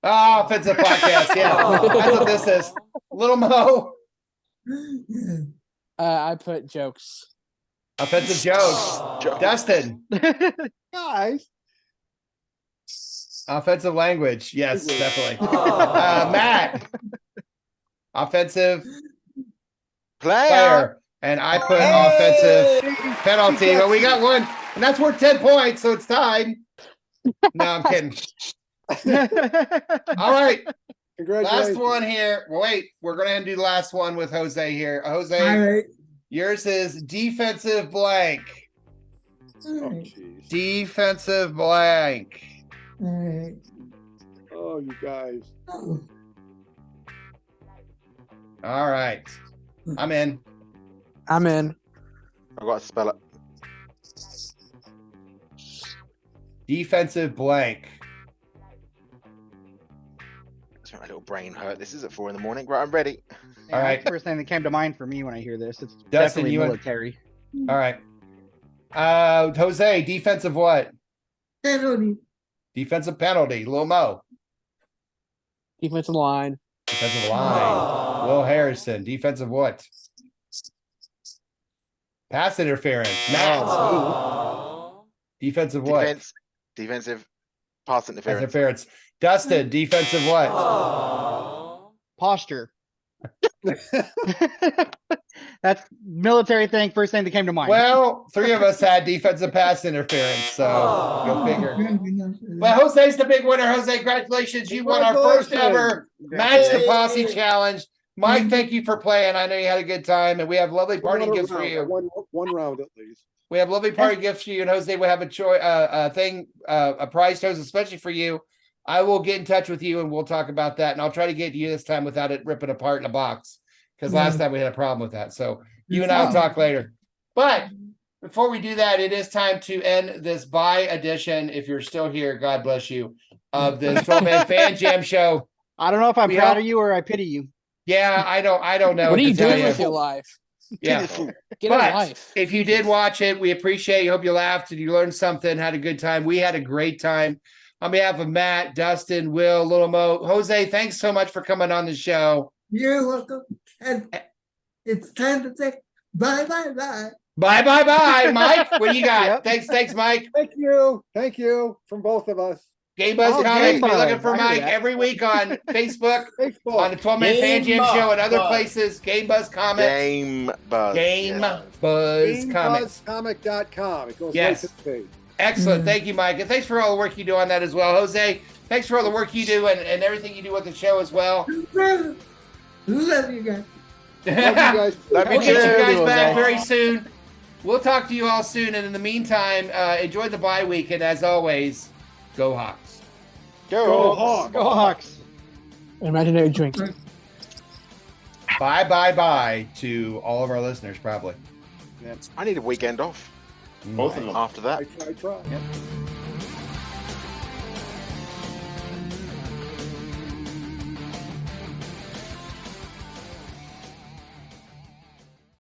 Oh, offensive podcast. Yeah. That's what this is. Little Mo. I put jokes. Offensive jokes. Dustin. Guys. Offensive language. Yes, definitely. Matt. Offensive player. And I put offensive penalty. But we got one. And that's worth 10 points, so it's tied. No, I'm kidding. All right. Congratulations. Last one here. Wait, we're going to do the last one with Jose here. Jose, All right. yours is defensive blank. All Oh, right. jeez. Defensive blank. All right. Oh, you guys. Oh. All right. I'm in. I'm in. I've got to spell it. Defensive blank. That's my little brain hurt. This is at 4 a.m. Right, I'm ready. Yeah, All right. that's the first thing that came to mind for me when I hear this. It's Dustin, definitely you want- military. All right. Jose, defensive what? Penalty. Defensive penalty. Lil Mo. Defensive line. Defensive line. Will Harrison. Defensive what? Pass interference. Matt. Defensive what? Defensive pass Pass interference. interference. Dustin. Defensive what? Posture. That's military thing. First thing that came to mind. Well, 3 of us had defensive pass interference, so go figure. Well, Jose's the big winner. Jose, congratulations. You won our first ever Match the Posse challenge. Mike, thank you for playing. I know you had a good time, and we have lovely party One gifts for round, you. One round at least. We have lovely party gifts for you, and Jose will have a prize choice, especially for you. I will get in touch with you, and we'll talk about that, and I'll try to get to you this time without it ripping apart in a box, because last time we had a problem with that. So you and I will talk later. But before we do that, it is time to end this bye edition. If you're still here, God bless you, of this 12-man fan jam show. I don't know if I'm proud of you or I pity you. Yeah, I don't know. What are you to tell doing with your life? Yeah. Get But a life. if you did watch it, we appreciate you. Hope you laughed and you learned something, had a good time. We had a great time. On behalf of Matt, Dustin, Will, Little Mo, Jose, thanks so much for coming on the show. You're welcome. And it's time to say bye. Bye. Mike, what do you got? Yep. Thanks, Mike. Thank you from both of us. Game Buzz Oh, Comics. Game Be Buzz. looking for I hear Mike that. every week on Facebook, on the 12-man Fan Game Jam Show, and other Buzz. places. Game Buzz Comics. Game Buzz. Game yes. Buzz Comics. GameBuzzComic.com. It goes Yes. right to the page. Excellent. Thank you, Mike. And thanks for all the work you do on that as well. Jose, thanks for all the work you do and everything you do with the show as well. Love you guys. Love you guys. Love We'll you get you too. guys back very soon. We'll talk to you all soon. And in the meantime, enjoy the bye week. And as always, go Hawks. Go. Hawks. Go Hawks. Imaginary drink. Bye to all of our listeners, probably. I need a weekend off Both of them. after that. I try. Yep.